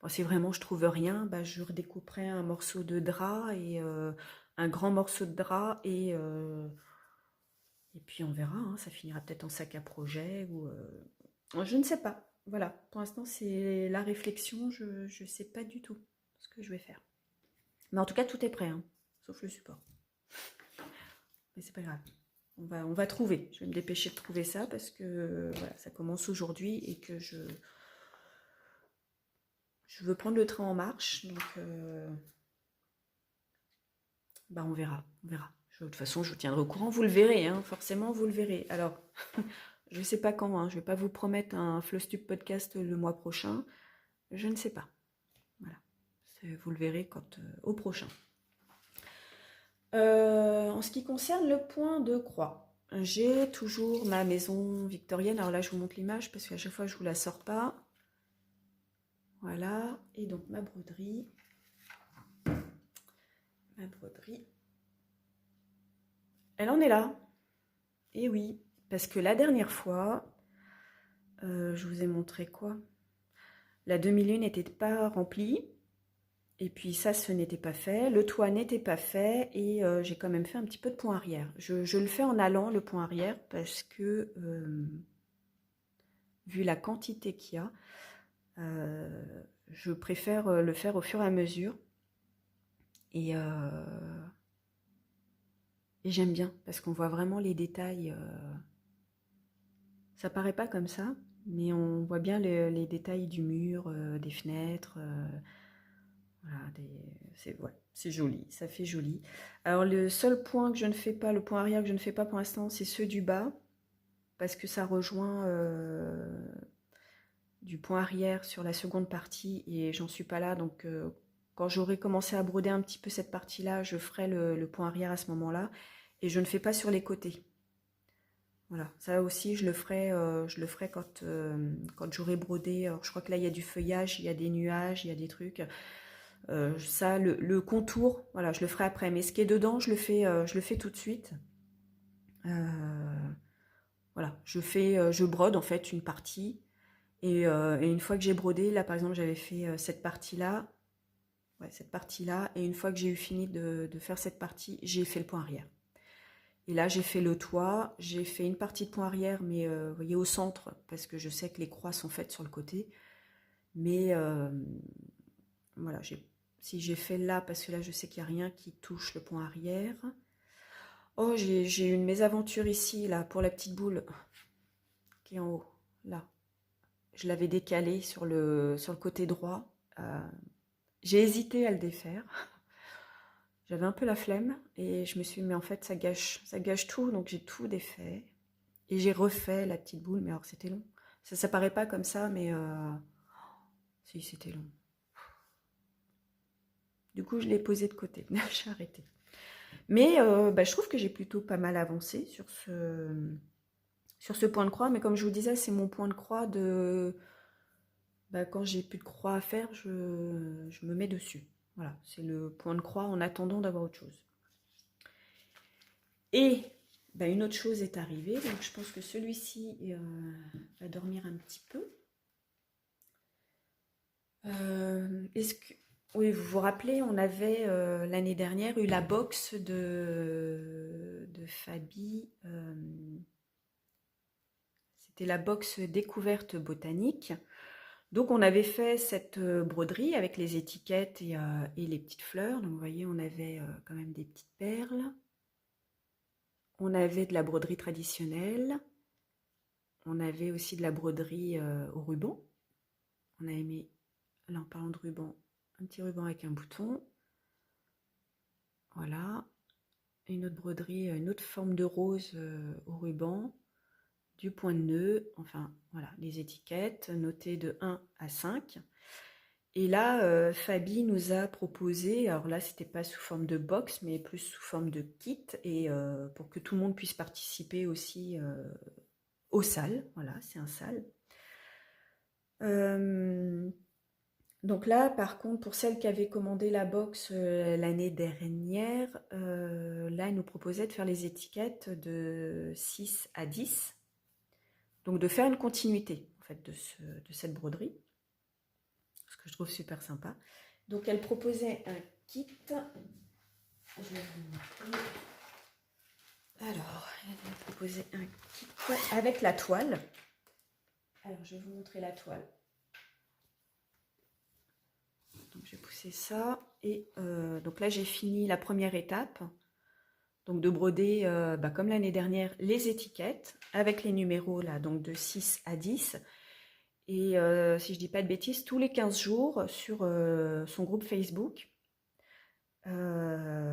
Bon, si vraiment je trouve rien, bah, je redécouperai un morceau de drap et un grand morceau de drap et puis on verra. Hein, ça finira peut-être en sac à projet ou je ne sais pas. Voilà, pour l'instant c'est la réflexion. Je ne sais pas du tout ce que je vais faire. Mais en tout cas tout est prêt, hein, sauf le support. Mais c'est pas grave. On va trouver. Je vais me dépêcher de trouver ça parce que voilà, ça commence aujourd'hui et que je veux prendre le train en marche, donc bah on verra, on verra. De toute façon, je vous tiendrai au courant, vous le verrez, hein, forcément, vous le verrez. Alors, je ne sais pas quand, hein, je ne vais pas vous promettre un Flowstube podcast le mois prochain, je ne sais pas. Voilà, vous le verrez au prochain. En ce qui concerne le point de croix, j'ai toujours ma maison victorienne. Alors là, je vous montre l'image parce qu'à chaque fois, je ne vous la sors pas. Voilà, et donc ma broderie. Elle en est là. Et oui, parce que la dernière fois, je vous ai montré quoi? La demi-lune n'était pas remplie. Et puis ça, ce n'était pas fait. Le toit n'était pas fait. Et j'ai quand même fait un petit peu de point arrière. Je le fais en allant, le point arrière, parce que, vu la quantité qu'il y a, je préfère le faire au fur et à mesure. Et j'aime bien, parce qu'on voit vraiment les détails. Ça paraît pas comme ça, mais on voit bien les détails du mur, des fenêtres. Voilà, c'est joli, ça fait joli. Alors le seul point que je ne fais pas, le point arrière que je ne fais pas pour l'instant, c'est ceux du bas, parce que ça rejoint du point arrière sur la seconde partie, et j'en suis pas là, donc quand j'aurai commencé à broder un petit peu cette partie-là, je ferai le point arrière à ce moment-là, et je ne fais pas sur les côtés. Voilà, ça aussi je le ferai quand j'aurai brodé. Alors, je crois que là il y a du feuillage, il y a des nuages, il y a des trucs. Ça, le contour, voilà, je le ferai après. Mais ce qui est dedans, je le fais tout de suite. Voilà, je brode en fait une partie. Et une fois que j'ai brodé, là par exemple j'avais fait cette partie-là. Ouais, cette partie-là. Et une fois que j'ai eu fini de faire cette partie, j'ai fait le point arrière. Et là, j'ai fait le toit, j'ai fait une partie de point arrière, mais vous voyez, au centre, parce que je sais que les croix sont faites sur le côté. Mais voilà, si j'ai fait là, parce que là, je sais qu'il n'y a rien qui touche le point arrière. Oh, j'ai une mésaventure ici, là, pour la petite boule qui est en haut, là. Je l'avais décalé sur le côté droit. J'ai hésité à le défaire. J'avais un peu la flemme et je me suis dit, mais en fait, ça gâche tout, donc j'ai tout défait. Et j'ai refait la petite boule, mais alors c'était long. Ça paraît pas comme ça, mais si, c'était long. Du coup, je l'ai posé de côté. J'ai arrêté. Mais je trouve que j'ai plutôt pas mal avancé sur ce point de croix. Mais comme je vous disais, c'est mon point de croix de... quand j'ai plus de croix à faire, je me mets dessus. Voilà, c'est le point de croix en attendant d'avoir autre chose. Et une autre chose est arrivée. Donc je pense que celui-ci va dormir un petit peu. Est-ce que... Oui, vous vous rappelez, on avait l'année dernière eu la box de Fabi. C'était la box découverte botanique. Donc on avait fait cette broderie avec les étiquettes et les petites fleurs. Donc vous voyez, on avait quand même des petites perles. On avait de la broderie traditionnelle. On avait aussi de la broderie au ruban. On a mis, là en parlant de ruban, un petit ruban avec un bouton. Voilà. Une autre broderie, une autre forme de rose au ruban. Du point de nœud, enfin voilà, les étiquettes notées de 1 à 5. Et là, Fabi nous a proposé, alors là c'était pas sous forme de box, mais plus sous forme de kit, et pour que tout le monde puisse participer aussi au sal, voilà, c'est un sal. Donc là, par contre, pour celles qui avaient commandé la box l'année dernière, là, elle nous proposait de faire les étiquettes de 6 à 10. Donc de faire une continuité en fait de cette broderie, ce que je trouve super sympa. Donc elle proposait un kit. Je vais vous montrer. Alors, elle proposait un kit avec la toile. Alors je vais vous montrer la toile. Donc j'ai poussé ça et donc là j'ai fini la première étape. Donc de broder comme l'année dernière les étiquettes avec les numéros là, donc de 6 à 10. Et si je dis pas de bêtises, tous les 15 jours sur son groupe Facebook, elle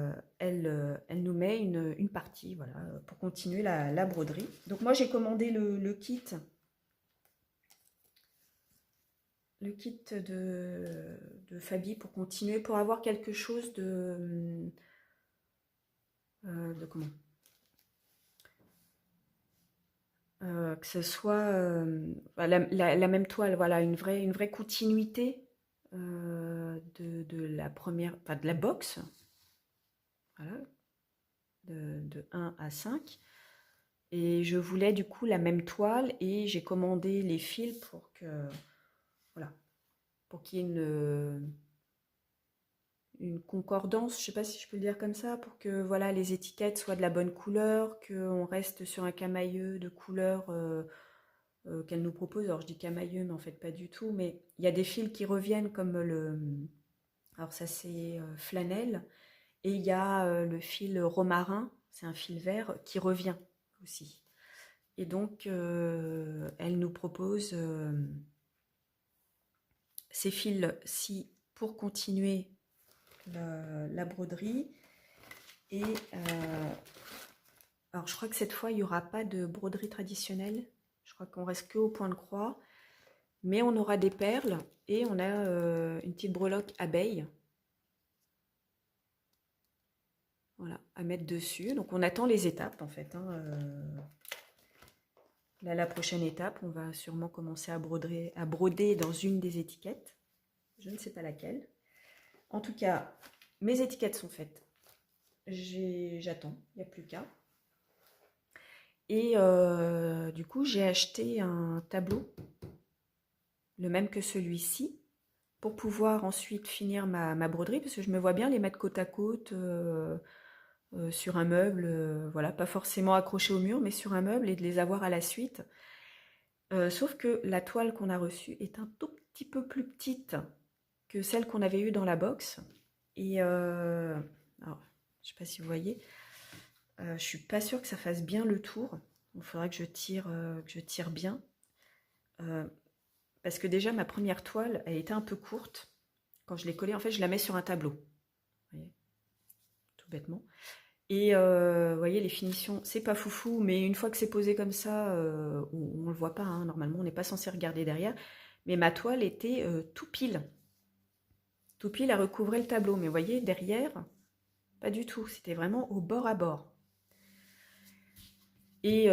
nous met une partie, voilà, pour continuer la broderie. Donc moi j'ai commandé le kit de Fabi pour continuer, pour avoir quelque chose de comment que ce soit la même toile, voilà, une vraie continuité de la première, enfin de la box, voilà, de 1 à 5. Et je voulais du coup la même toile et j'ai commandé les fils pour que, voilà, pour qu'il y ait une concordance, je sais pas si je peux le dire comme ça, pour que voilà, les étiquettes soient de la bonne couleur, qu'on reste sur un camailleux de couleur qu'elle nous propose. Alors je dis camailleux, mais en fait pas du tout. Mais il y a des fils qui reviennent comme alors ça c'est flanelle, et il y a le fil romarin, c'est un fil vert qui revient aussi. Et donc elle nous propose ces fils-ci pour continuer la broderie. Et alors je crois que cette fois il n'y aura pas de broderie traditionnelle. Je crois qu'on reste que au point de croix. Mais on aura des perles et on a une petite breloque abeille. Voilà, à mettre dessus. Donc on attend les étapes en fait. Là, la prochaine étape, on va sûrement commencer à broder dans une des étiquettes. Je ne sais pas laquelle. En tout cas, mes étiquettes sont faites. J'attends, il n'y a plus qu'à. Et du coup, j'ai acheté un tableau, le même que celui-ci, pour pouvoir ensuite finir ma broderie, parce que je me vois bien les mettre côte à côte sur un meuble, voilà, pas forcément accroché au mur, mais sur un meuble et de les avoir à la suite. Sauf que la toile qu'on a reçue est un tout petit peu plus petite que celle qu'on avait eue dans la box. Et alors, je ne sais pas si vous voyez, je suis pas sûre que ça fasse bien le tour. Il faudrait que je tire bien. Parce que déjà, ma première toile, elle était un peu courte. Quand je l'ai collée, en fait, je la mets sur un tableau. Vous voyez, tout bêtement. Et vous voyez, les finitions, c'est pas foufou, mais une fois que c'est posé comme ça, on ne le voit pas, hein, normalement, on n'est pas censé regarder derrière. Mais ma toile était tout pile. Tout pile à recouvrer le tableau. Mais vous voyez, derrière, pas du tout. C'était vraiment au bord à bord. Et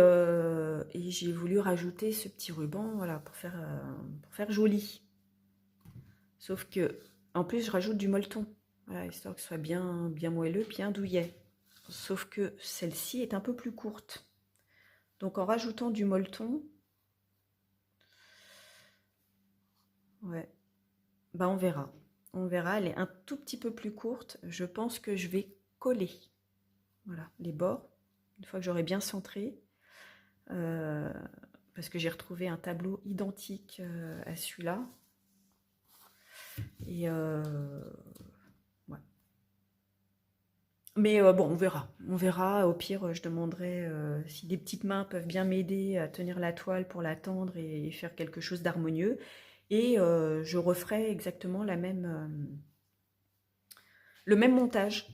j'ai voulu rajouter ce petit ruban, voilà, pour faire joli. Sauf que, en plus, je rajoute du molleton, voilà, histoire que ce soit bien, bien moelleux, bien douillet. Sauf que celle-ci est un peu plus courte. Donc en rajoutant du molleton, ouais, bah on verra. On verra, elle est un tout petit peu plus courte. Je pense que je vais coller, voilà, les bords, une fois que j'aurai bien centré. Parce que j'ai retrouvé un tableau identique à celui-là. Et ouais. Mais bon, on verra. On verra. Au pire, je demanderai si des petites mains peuvent bien m'aider à tenir la toile pour la tendre et faire quelque chose d'harmonieux. Et je referai exactement le même montage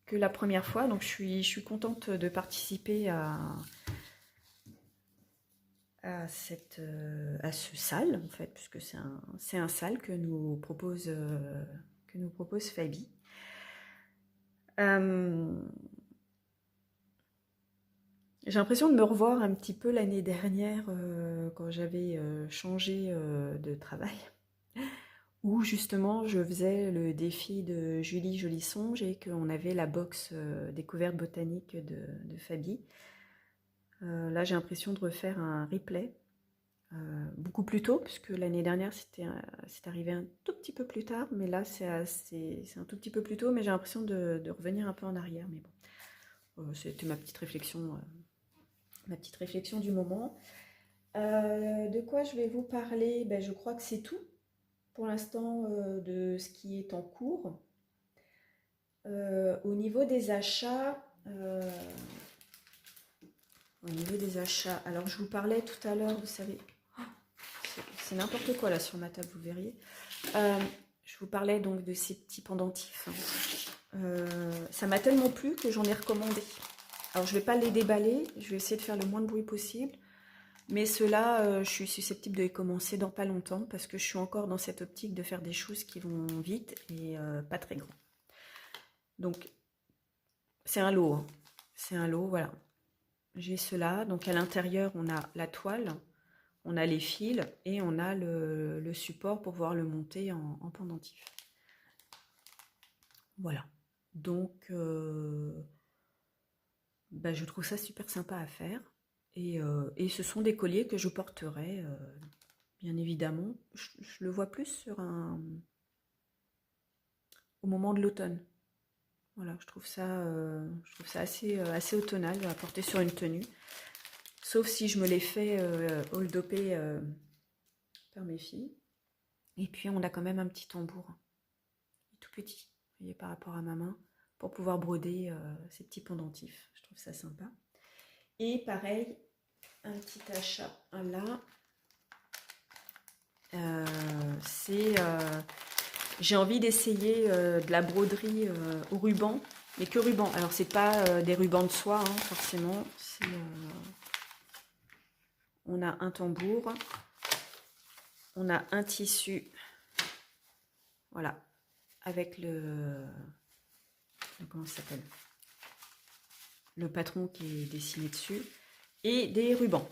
que la première fois. Donc je suis contente de participer à ce salle, en fait, puisque c'est un salle que nous propose Fabi. J'ai l'impression de me revoir un petit peu l'année dernière quand j'avais changé de travail, où justement je faisais le défi de Julie Jolie Songe et qu'on avait la box découverte botanique de Fabi. Là j'ai l'impression de refaire un replay beaucoup plus tôt, puisque l'année dernière c'est arrivé un tout petit peu plus tard, mais là c'est un tout petit peu plus tôt, mais j'ai l'impression de revenir un peu en arrière, mais bon, c'était ma petite réflexion du moment. De quoi je vais vous parler? Ben, je crois que c'est tout pour l'instant de ce qui est en cours. Au niveau des achats, alors je vous parlais tout à l'heure, vous savez, c'est n'importe quoi là sur ma table, vous verriez. Je vous parlais donc de ces petits pendentifs. Ça m'a tellement plu que j'en ai recommandé. Alors je vais pas les déballer, je vais essayer de faire le moins de bruit possible. Mais ceux-là, je suis susceptible de les commencer dans pas longtemps parce que je suis encore dans cette optique de faire des choses qui vont vite et pas très grand. Donc c'est un lot, hein. C'est un lot, voilà. J'ai cela, donc à l'intérieur on a la toile, on a les fils et on a le support pour pouvoir le monter en pendentif. Voilà, donc je trouve ça super sympa à faire et ce sont des colliers que je porterai bien évidemment. Je le vois plus sur au moment de l'automne. Voilà, je trouve ça assez automnal à porter sur une tenue. Sauf si je me les fais hold-upper par mes filles. Et puis on a quand même un petit tambour, tout petit, vous voyez, par rapport à ma main, pour pouvoir broder ces petits pendentifs. Je trouve ça sympa. Et pareil, un petit achat là. J'ai envie d'essayer de la broderie au ruban, mais que ruban. Alors c'est pas des rubans de soie, hein, forcément. On a un tambour, on a un tissu, voilà, avec comment ça s'appelle, le patron qui est dessiné dessus, et des rubans.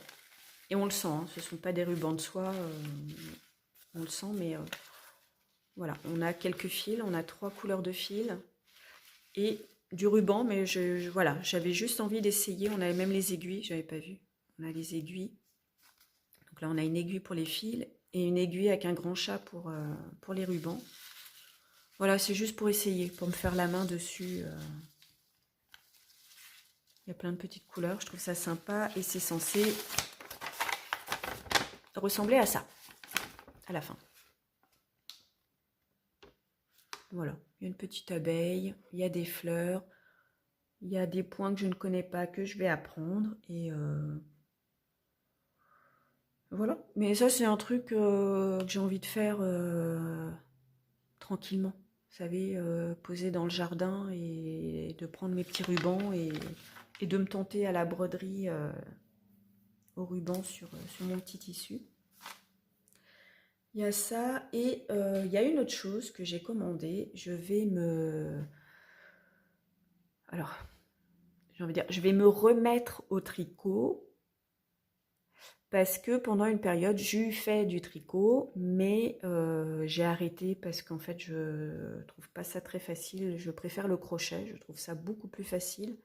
Et on le sent, hein, ce ne sont pas des rubans de soie, on le sent, mais voilà, on a quelques fils, on a 3 couleurs de fils et du ruban, mais voilà, j'avais juste envie d'essayer. On avait même les aiguilles, j'avais pas vu. On a les aiguilles. Donc là, on a une aiguille pour les fils et une aiguille avec un grand chat pour les rubans. Voilà, c'est juste pour essayer, pour me faire la main dessus. Il y a plein de petites couleurs, je trouve ça sympa et c'est censé ressembler à ça, à la fin. Voilà, il y a une petite abeille, il y a des fleurs, il y a des points que je ne connais pas, que je vais apprendre. Et voilà. Mais ça, c'est un truc que j'ai envie de faire tranquillement. Vous savez, poser dans le jardin et de prendre mes petits rubans et de me tenter à la broderie au ruban sur mon petit tissu. Il y a ça et il y a une autre chose que j'ai commandée. Alors, j'ai envie de dire, je vais me remettre au tricot parce que pendant une période, j'ai fait du tricot, mais j'ai arrêté parce qu'en fait, je trouve pas ça très facile. Je préfère le crochet, je trouve ça beaucoup plus facile.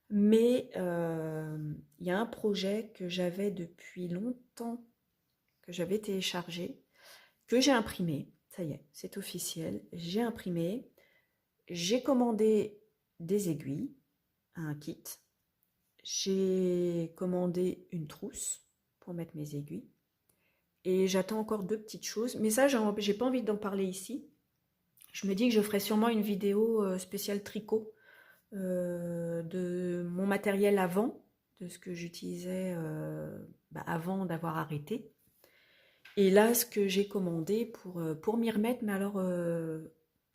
Mais il y a un projet que j'avais depuis longtemps, que j'avais téléchargé, que j'ai imprimé. Ça y est, c'est officiel. J'ai imprimé, j'ai commandé des aiguilles, un kit. J'ai commandé une trousse pour mettre mes aiguilles. Et j'attends encore 2 petites choses. Mais ça, j'ai pas envie d'en parler ici. Je me dis que je ferai sûrement une vidéo spéciale tricot de mon matériel avant, de ce que j'utilisais avant d'avoir arrêté. Et là, ce que j'ai commandé pour m'y remettre, mais alors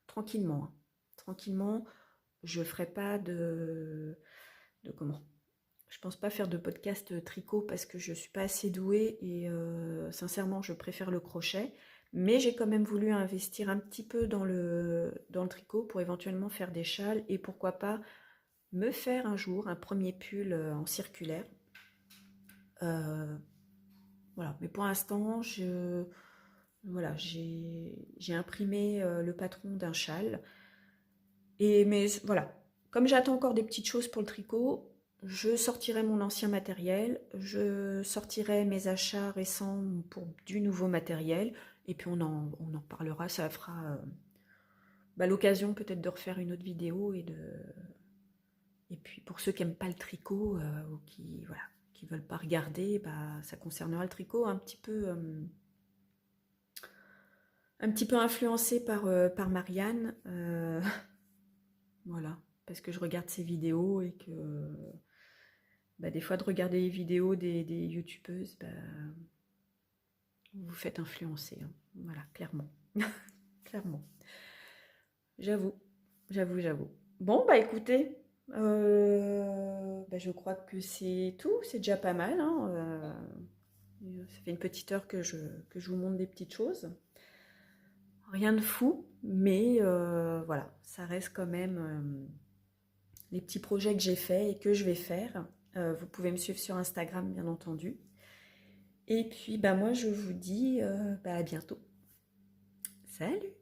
tranquillement. Hein. Tranquillement, je ferai pas de comment. Je pense pas faire de podcast tricot parce que je suis pas assez douée et sincèrement, je préfère le crochet. Mais j'ai quand même voulu investir un petit peu dans le tricot pour éventuellement faire des châles et pourquoi pas me faire un jour un premier pull en circulaire. Voilà, mais pour l'instant, j'ai imprimé le patron d'un châle. Mais voilà, comme j'attends encore des petites choses pour le tricot, je sortirai mon ancien matériel, je sortirai mes achats récents pour du nouveau matériel, et puis on en parlera, ça fera l'occasion peut-être de refaire une autre vidéo et puis pour ceux qui n'aiment pas le tricot ou qui veulent pas regarder, ça concernera le tricot un petit peu influencé par Marianne. Voilà, parce que je regarde ses vidéos et que des fois de regarder les vidéos des youtubeuses, Vous vous faites influencer, hein. Voilà, clairement. Clairement. J'avoue, j'avoue. Bon, bah écoutez, bah, je crois que c'est tout, c'est déjà pas mal, hein, ça fait une petite heure que je vous montre des petites choses. Rien de fou, mais voilà, ça reste quand même les petits projets que j'ai faits et que je vais faire. Vous pouvez me suivre sur Instagram, bien entendu. Et puis, bah, moi, je vous dis bah, à bientôt. Salut!